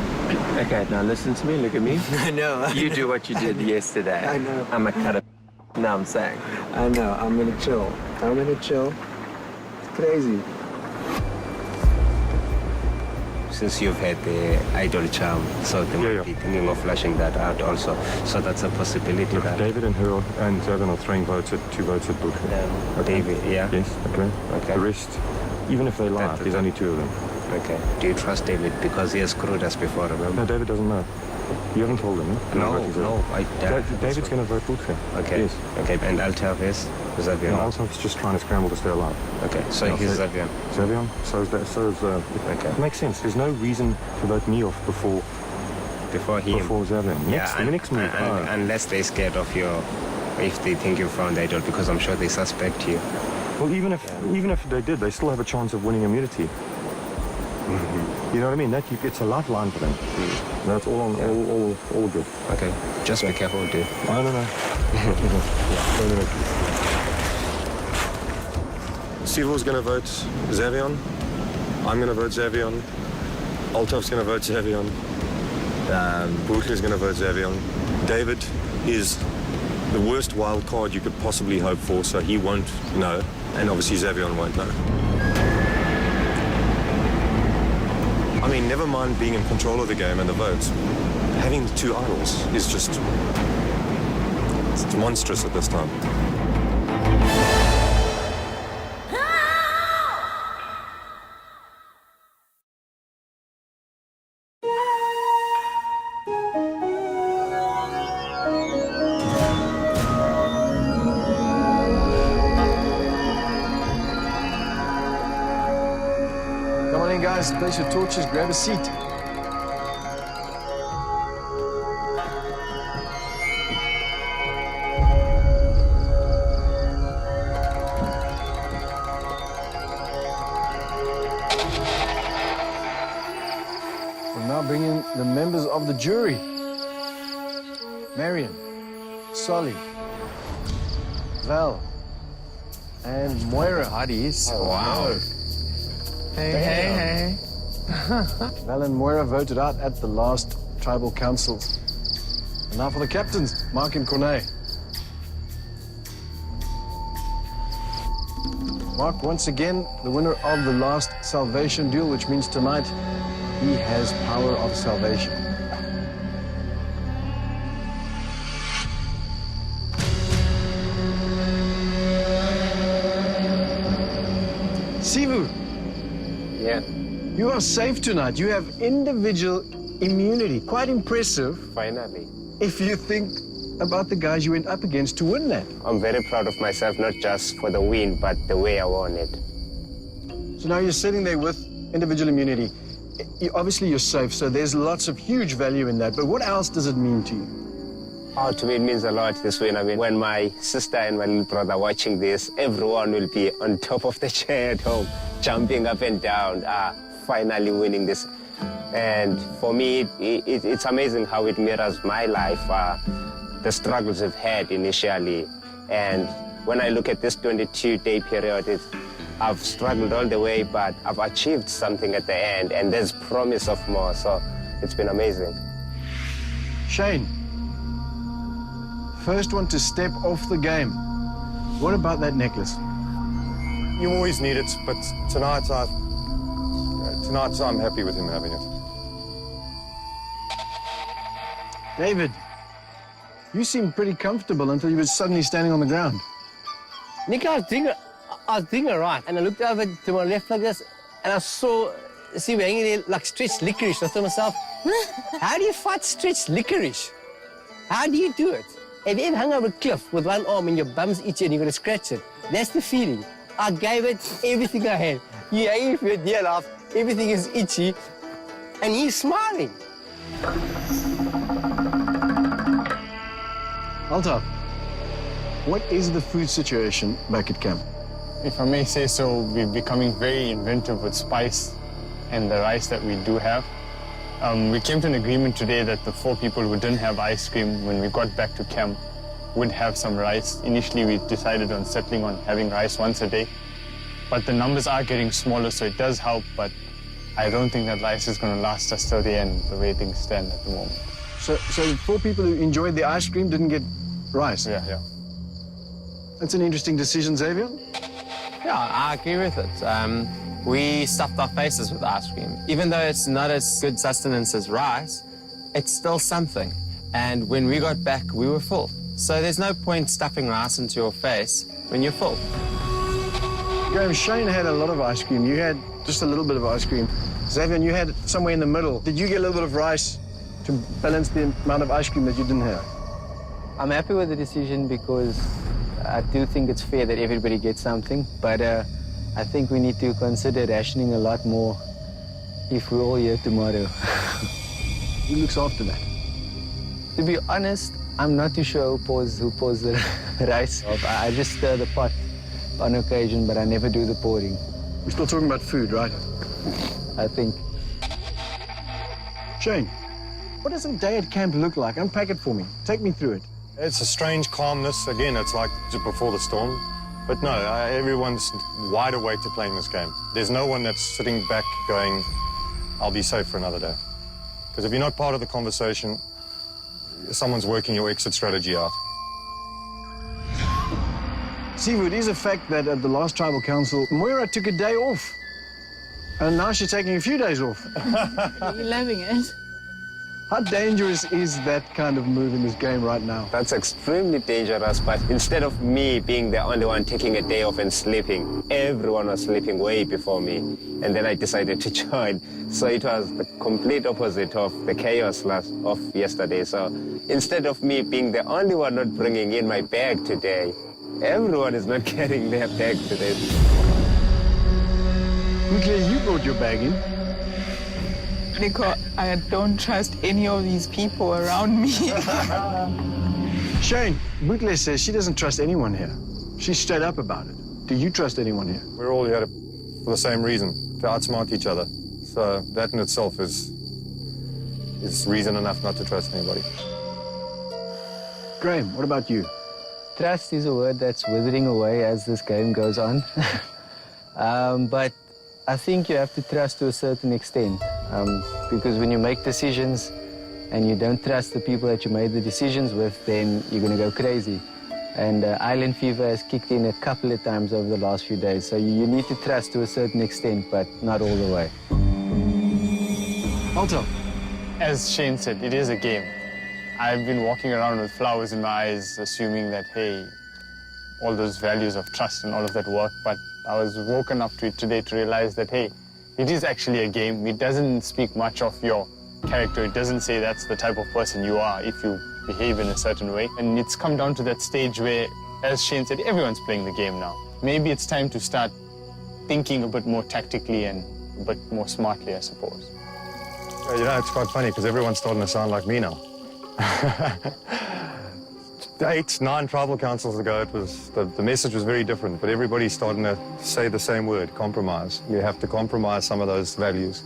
Okay, now listen to me, look at me. I know. You do what you did yesterday. I know. I'm a cut of now I'm saying. I know, I'm gonna chill. It's crazy. Since you've had the idol charm, so they might be thinking of flashing that out also. So that's a possibility. Look, that David and her and Zerbian are throwing votes at 2 votes at Buch. David, yeah? Yes, okay. Okay. The rest, even if they lie, there's only 2 of them. Okay. Do you trust David? Because he has screwed us before, remember? No, David doesn't know. You haven't told him, eh? No. David's going to vote Buch. Okay. Yes. Okay, and Altaf is Zerbian. No, Altaf's just trying to scramble to stay alive. Okay, so he's Zerbian. Zerbian? So is Okay. It makes sense. There's no reason to vote me off before him. Before Zerbian. Next move. Unless they're scared of if they think you found idol, because I'm sure they suspect you. Well, even if they did, they still have a chance of winning immunity. You know what I mean? It's a lifeline for them. That's all good. Okay. Just be careful, dude. I don't know. Sivo's going to vote Zerbian. I'm going to vote Zerbian. Altaf's going to vote Zerbian. Buch is going to vote Zerbian. David is the worst wild card you could possibly hope for, so he won't know. And obviously Zerbian won't know. I mean, never mind being in control of the game and the votes. Having 2 idols is just... it's monstrous at this time. Come on in, guys. Place your torches, grab a seat. We'll now bring in the members of the jury. Marion, Solly, Val, and Moira. Hadies. Oh, wow. Hey. Val and Moira voted out at the last tribal council. And now for the captains, Mark and Corne. Mark, once again, the winner of the last salvation duel, which means tonight he has power of salvation. Sivu. Yeah. You are safe tonight. You have individual immunity. Quite impressive Finally. if you think about the guys you went up against to win that. I'm very proud of myself, not just for the win, but the way I won it. So now you're sitting there with individual immunity. Obviously you're safe, so there's lots of huge value in that. But what else does it mean to you? Oh, to me, it means a lot, this win. I mean, when my sister and my little brother are watching this, everyone will be on top of the chair at home, jumping up and down, finally winning this. And for me, it's amazing how it mirrors my life, the struggles I've had initially. And when I look at this 22-day period, I've struggled all the way, but I've achieved something at the end, and there's promise of more, so it's been amazing. Shane, first one to step off the game. What about that necklace? You always need it, but tonight I'm happy with him having it. David, you seemed pretty comfortable until you were suddenly standing on the ground. Nick, I was doing it right, and I looked over to my left like this, and I saw we're hanging there like stretched licorice. I thought to myself, how do you fight stretched licorice? How do you do it? Have you ever hung over a cliff with one arm and your bum's itchy and you're going to scratch it? That's the feeling. I gave it everything I had. You're hanging for your dear life, everything is itchy, and he's smiling. Altaf, what is the food situation back at camp? If I may say so, we're becoming very inventive with spice and the rice that we do have. We came to an agreement today that the 4 people who didn't have ice cream when we got back to camp would have some rice. Initially, we decided on settling on having rice once a day. But the numbers are getting smaller, so it does help, but I don't think that rice is going to last us till the end, the way things stand at the moment. So the 4 people who enjoyed the ice cream didn't get rice? Yeah. That's an interesting decision, Xavier. Yeah, I agree with it. We stuffed our faces with ice cream. Even though it's not as good sustenance as rice, it's still something. And when we got back, we were full. So there's no point stuffing rice into your face when you're full. Graham, Shane had a lot of ice cream. You had just a little bit of ice cream. Xavier, you had somewhere in the middle. Did you get a little bit of rice to balance the amount of ice cream that you didn't have? I'm happy with the decision because I do think it's fair that everybody gets something, but I think we need to consider rationing a lot more if we're all here tomorrow. Who looks after that? To be honest, I'm not too sure who pours the rice. I just stir the pot on occasion, but I never do the pouring. We're still talking about food, right? I think. Shane, what does a day at camp look like? Unpack it for me. Take me through it. It's a strange calmness. Again, it's like just before the storm. But no, everyone's wide awake to playing this game. There's no one that's sitting back going, I'll be safe for another day. Because if you're not part of the conversation, someone's working your exit strategy out. Sivu, it is a fact that at the last tribal council, Moira took a day off. And now she's taking a few days off. You're loving it. How dangerous is that kind of move in this game right now? That's extremely dangerous, but instead of me being the only one taking a day off and sleeping, everyone was sleeping way before me. And then I decided to join. So it was the complete opposite of the chaos of yesterday. So instead of me being the only one not bringing in my bag today, everyone is not carrying their bag today. Quickly, you brought your bag in. Nico, I don't trust any of these people around me. Shane, Bootle says she doesn't trust anyone here. She's straight up about it. Do you trust anyone here? We're all here for the same reason, to outsmart each other. So that in itself is reason enough not to trust anybody. Graham, what about you? Trust is a word that's withering away as this game goes on. But I think you have to trust to a certain extent. Because when you make decisions and you don't trust the people that you made the decisions with, then you're going to go crazy. And island fever has kicked in a couple of times over the last few days. So you need to trust to a certain extent, but not all the way. Alto. As Shane said, it is a game. I've been walking around with flowers in my eyes, assuming that, hey, all those values of trust and all of that work, but I was woken up to it today to realize that, hey, it is actually a game. It doesn't speak much of your character. It doesn't say that's the type of person you are if you behave in a certain way. And it's come down to that stage where, as Shane said, everyone's playing the game now. Maybe it's time to start thinking a bit more tactically and a bit more smartly, I suppose. You know, it's quite funny because everyone's starting to sound like me now. 8, 9 tribal councils ago, it was the message was very different, but everybody's starting to say the same word, compromise. You have to compromise some of those values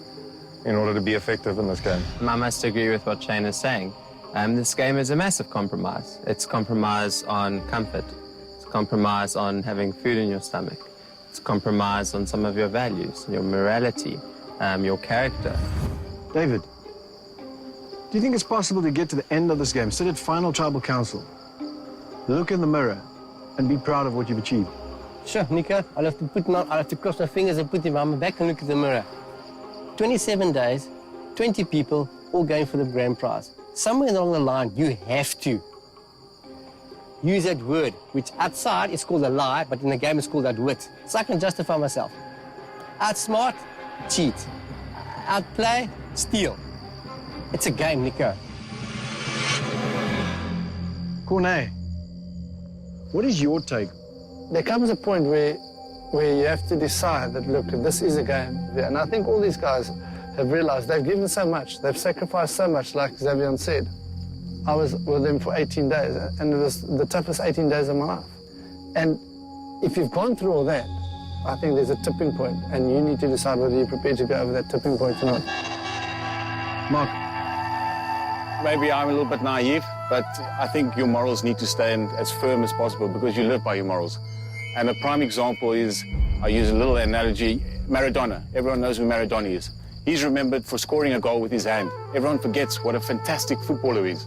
in order to be effective in this game. I must agree with what Shane is saying. This game is a massive compromise. It's compromise on comfort. It's compromise on having food in your stomach. It's compromise on some of your values, your morality, your character. David, do you think it's possible to get to the end of this game, sit at final tribal council, look in the mirror, and be proud of what you've achieved? Sure, Nico. I'll have to cross my fingers and put them on my back and look at the mirror. 27 days, 20 people, all going for the grand prize. Somewhere along the line, you have to use that word, which outside is called a lie, but in the game it's called outwit. So I can justify myself. Outsmart, cheat. Outplay, steal. It's a game, Nico. Corné, what is your take? There comes a point where you have to decide that, look, this is a game. And I think all these guys have realized they've given so much, they've sacrificed so much, like Xavier said. I was with them for 18 days, and it was the toughest 18 days of my life. And if you've gone through all that, I think there's a tipping point, and you need to decide whether you're prepared to go over that tipping point or not. Mark? Maybe I'm a little bit naive, but I think your morals need to stand as firm as possible because you live by your morals. And a prime example is, I use a little analogy, Maradona. Everyone knows who Maradona is. He's remembered for scoring a goal with his hand. Everyone forgets what a fantastic footballer he is,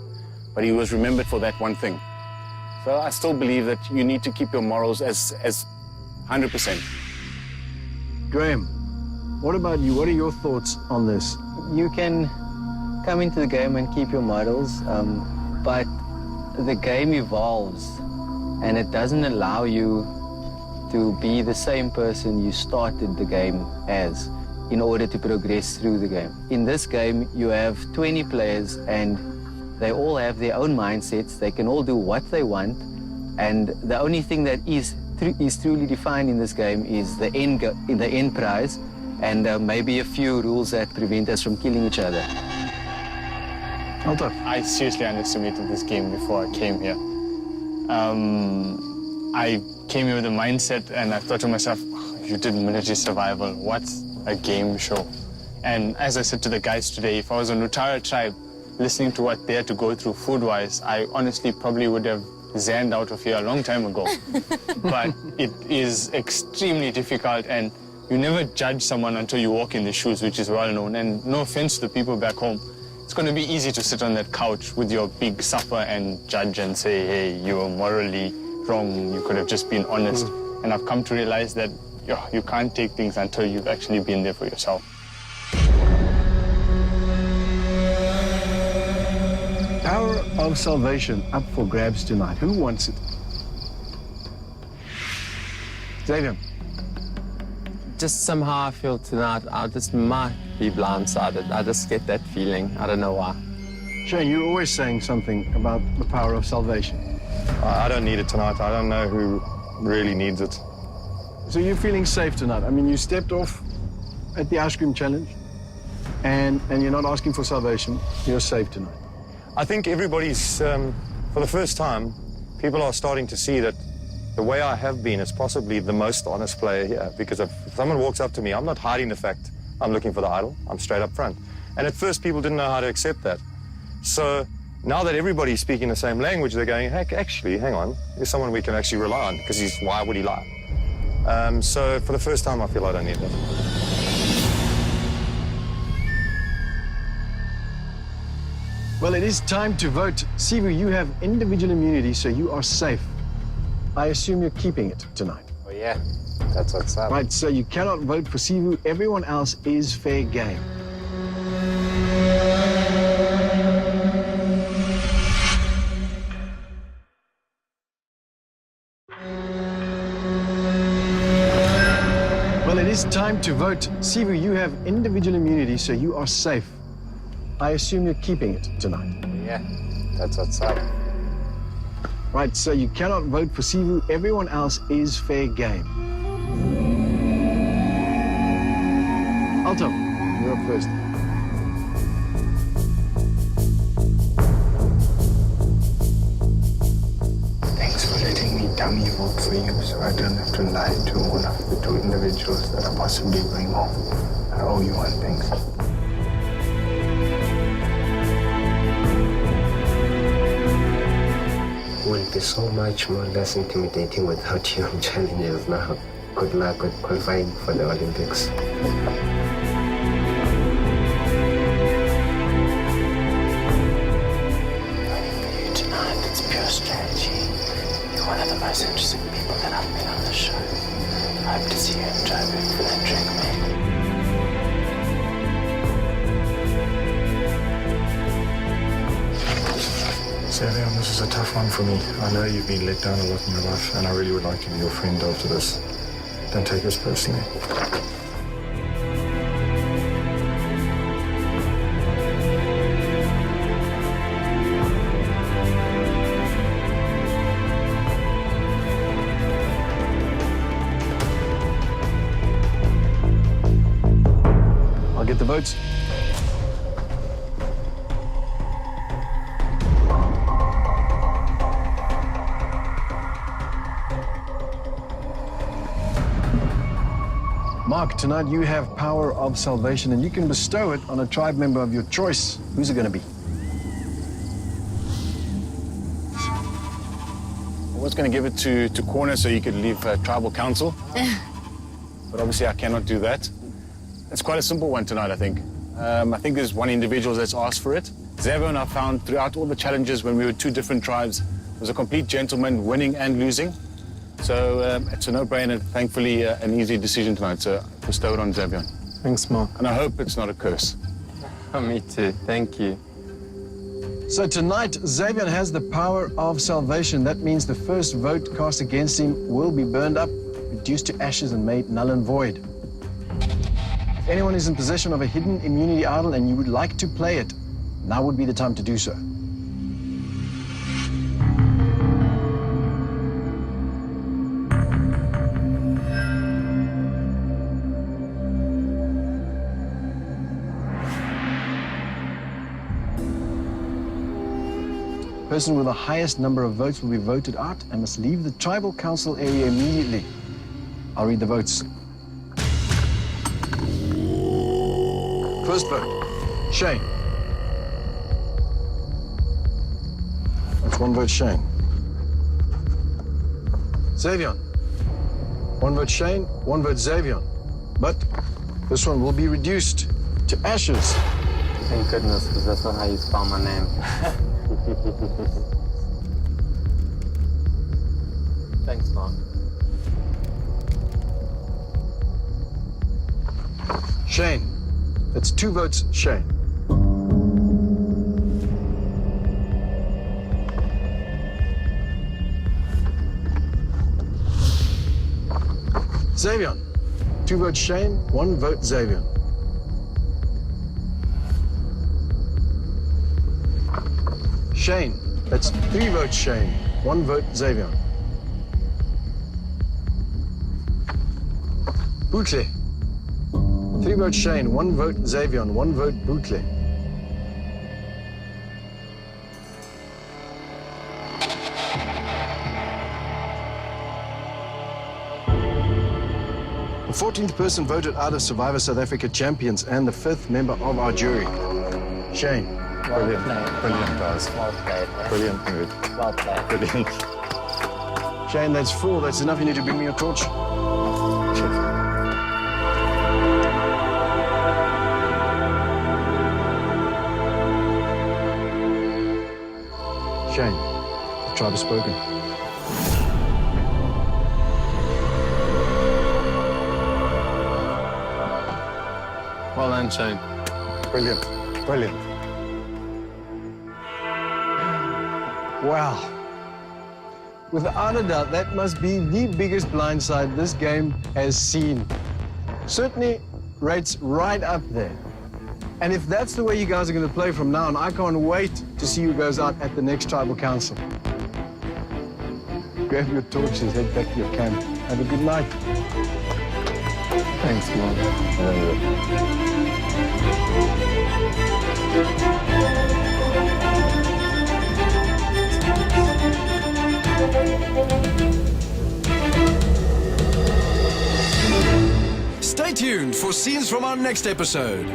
but he was remembered for that one thing. So I still believe that you need to keep your morals as 100%. Graham, what about you? What are your thoughts on this? You can come into the game and keep your models, but the game evolves and it doesn't allow you to be the same person you started the game as in order to progress through the game. In this game, you have 20 players and they all have their own mindsets. They can all do what they want, and the only thing that is truly defined in this game is the end prize, and maybe a few rules that prevent us from killing each other. I seriously underestimated this game before I came here. I came here with a mindset and I thought to myself, oh, you did military survival, what's a game show? And as I said to the guys today, if I was on Utara tribe, listening to what they had to go through food-wise, I honestly probably would have zanned out of here a long time ago. But it is extremely difficult, and you never judge someone until you walk in the shoes, which is well known. And no offense to the people back home, it's going to be easy to sit on that couch with your big supper and judge and say, hey, you were morally wrong, you could have just been honest. And I've come to realize that you can't take things until you've actually been there for yourself. Power of salvation up for grabs tonight. Who wants it? Xavier. Just somehow I feel tonight I just might be blindsided. I just get that feeling. I don't know why. Shane, you're always saying something about the power of salvation. I don't need it tonight. I don't know who really needs it. So you're feeling safe tonight? I mean, you stepped off at the ice cream challenge, and you're not asking for salvation. You're safe tonight. I think everybody's, for the first time, people are starting to see that the way I have been is possibly the most honest player here. Because if someone walks up to me, I'm not hiding the fact I'm looking for the idol. I'm straight up front. And at first, people didn't know how to accept that. So now that everybody's speaking the same language, they're going, heck, actually, hang on. There's someone we can actually rely on, because why would he lie? So for the first time, I feel I don't need that. Well, it is time to vote. Sivu, you have individual immunity, so you are safe. I assume you're keeping it tonight. Oh, yeah. That's what's up. Right, so you cannot vote for Sivu. Everyone else is fair game. Well, it is time to vote. Sivu, you have individual immunity, so you are safe. I assume you're keeping it tonight. Yeah, that's outside. Right, so you cannot vote for Sivu. Everyone else is fair game. Alto, you're up first. Thanks for letting me dummy vote for you so I don't have to lie to one of the two individuals that are possibly going home. I owe you one, thanks. Will be so much more less intimidating without you on challenges now. Good luck with qualifying for the Olympics. Tonight, it's pure strategy. You're one of the most interesting people that I've met on the show. I hope to see you enjoy it for that drink, mate. Xavier, this is a tough one for me. I know you've been let down a lot in your life, and I really would like to be your friend after this. Don't take this personally. I'll get the votes. Mark, tonight you have power of salvation and you can bestow it on a tribe member of your choice. Who's it going to be? I was going to give it to Corner so you could leave tribal council. But obviously I cannot do that. It's quite a simple one tonight, I think. I think there's one individual that's asked for it. Xavier, I found throughout all the challenges when we were two different tribes, was a complete gentleman, winning and losing. So it's a no-brainer. Thankfully, an easy decision tonight. So bestow it on Xavier. Thanks, Mark. And I hope it's not a curse. Me too. Thank you. So tonight, Xavier has the power of salvation. That means the first vote cast against him will be burned up, reduced to ashes and made null and void. If anyone is in possession of a hidden immunity idol and you would like to play it, now would be the time to do so. The person with the highest number of votes will be voted out and must leave the tribal council area immediately. I'll read the votes. First vote, Shane. That's one vote, Shane. Xavier. One vote, Shane, one vote, Xavier. But this one will be reduced to ashes. Thank goodness, because that's not how you spell my name. Thanks, Mark. Shane. That's two votes, Shane. Xavier. Two votes, Shane. One vote, Xavier. Shane. That's three votes, Shane. One vote, Xavier. Bootle. Three votes, Shane. One vote, Xavier. One vote, Bootle. The 14th person voted out of Survivor South Africa Champions and the 5th member of our jury. Shane. Brilliant. Brilliant, guys. Well played. Brilliant mood. Well played. Brilliant. Shane, that's full. That's enough. You need to bring me your torch. Cheers. Shane, the tribe has spoken. Well done, Shane. Brilliant. Brilliant. Wow. Without a doubt, that must be the biggest blindside this game has seen. Certainly rates right up there. And if that's the way you guys are going to play from now on, I can't wait to see who goes out at the next tribal council. Grab your torches, head back to your camp. Have a good night. Thanks, man. Stay tuned for scenes from our next episode.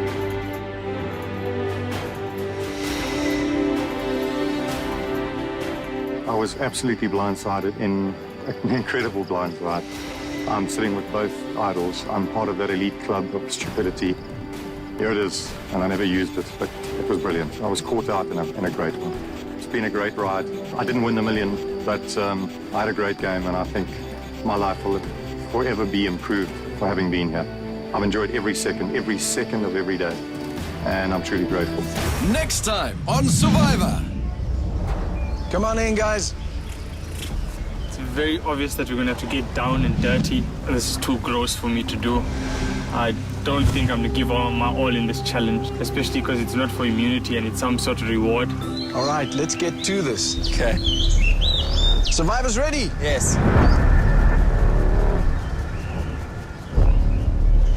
I was absolutely blindsided, in an incredible blindside. I'm sitting with both idols. I'm part of that elite club of stupidity. Here it is, and I never used it, but it was brilliant. I was caught out in a great one. It's been a great ride. I didn't win the million, but I had a great game, and I think my life will forever be improved for having been here. I've enjoyed every second of every day, and I'm truly grateful. Next time on Survivor. Come on in, guys. It's very obvious that we're going to have to get down and dirty. This is too gross for me to do. I don't think I'm going to give my all in this challenge, especially because it's not for immunity and it's some sort of reward. All right, let's get to this. Okay. Survivors ready? Yes.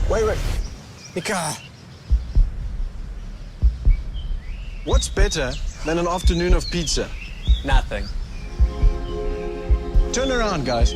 Wait. Mika. What's better than an afternoon of pizza? Nothing. Turn around, guys.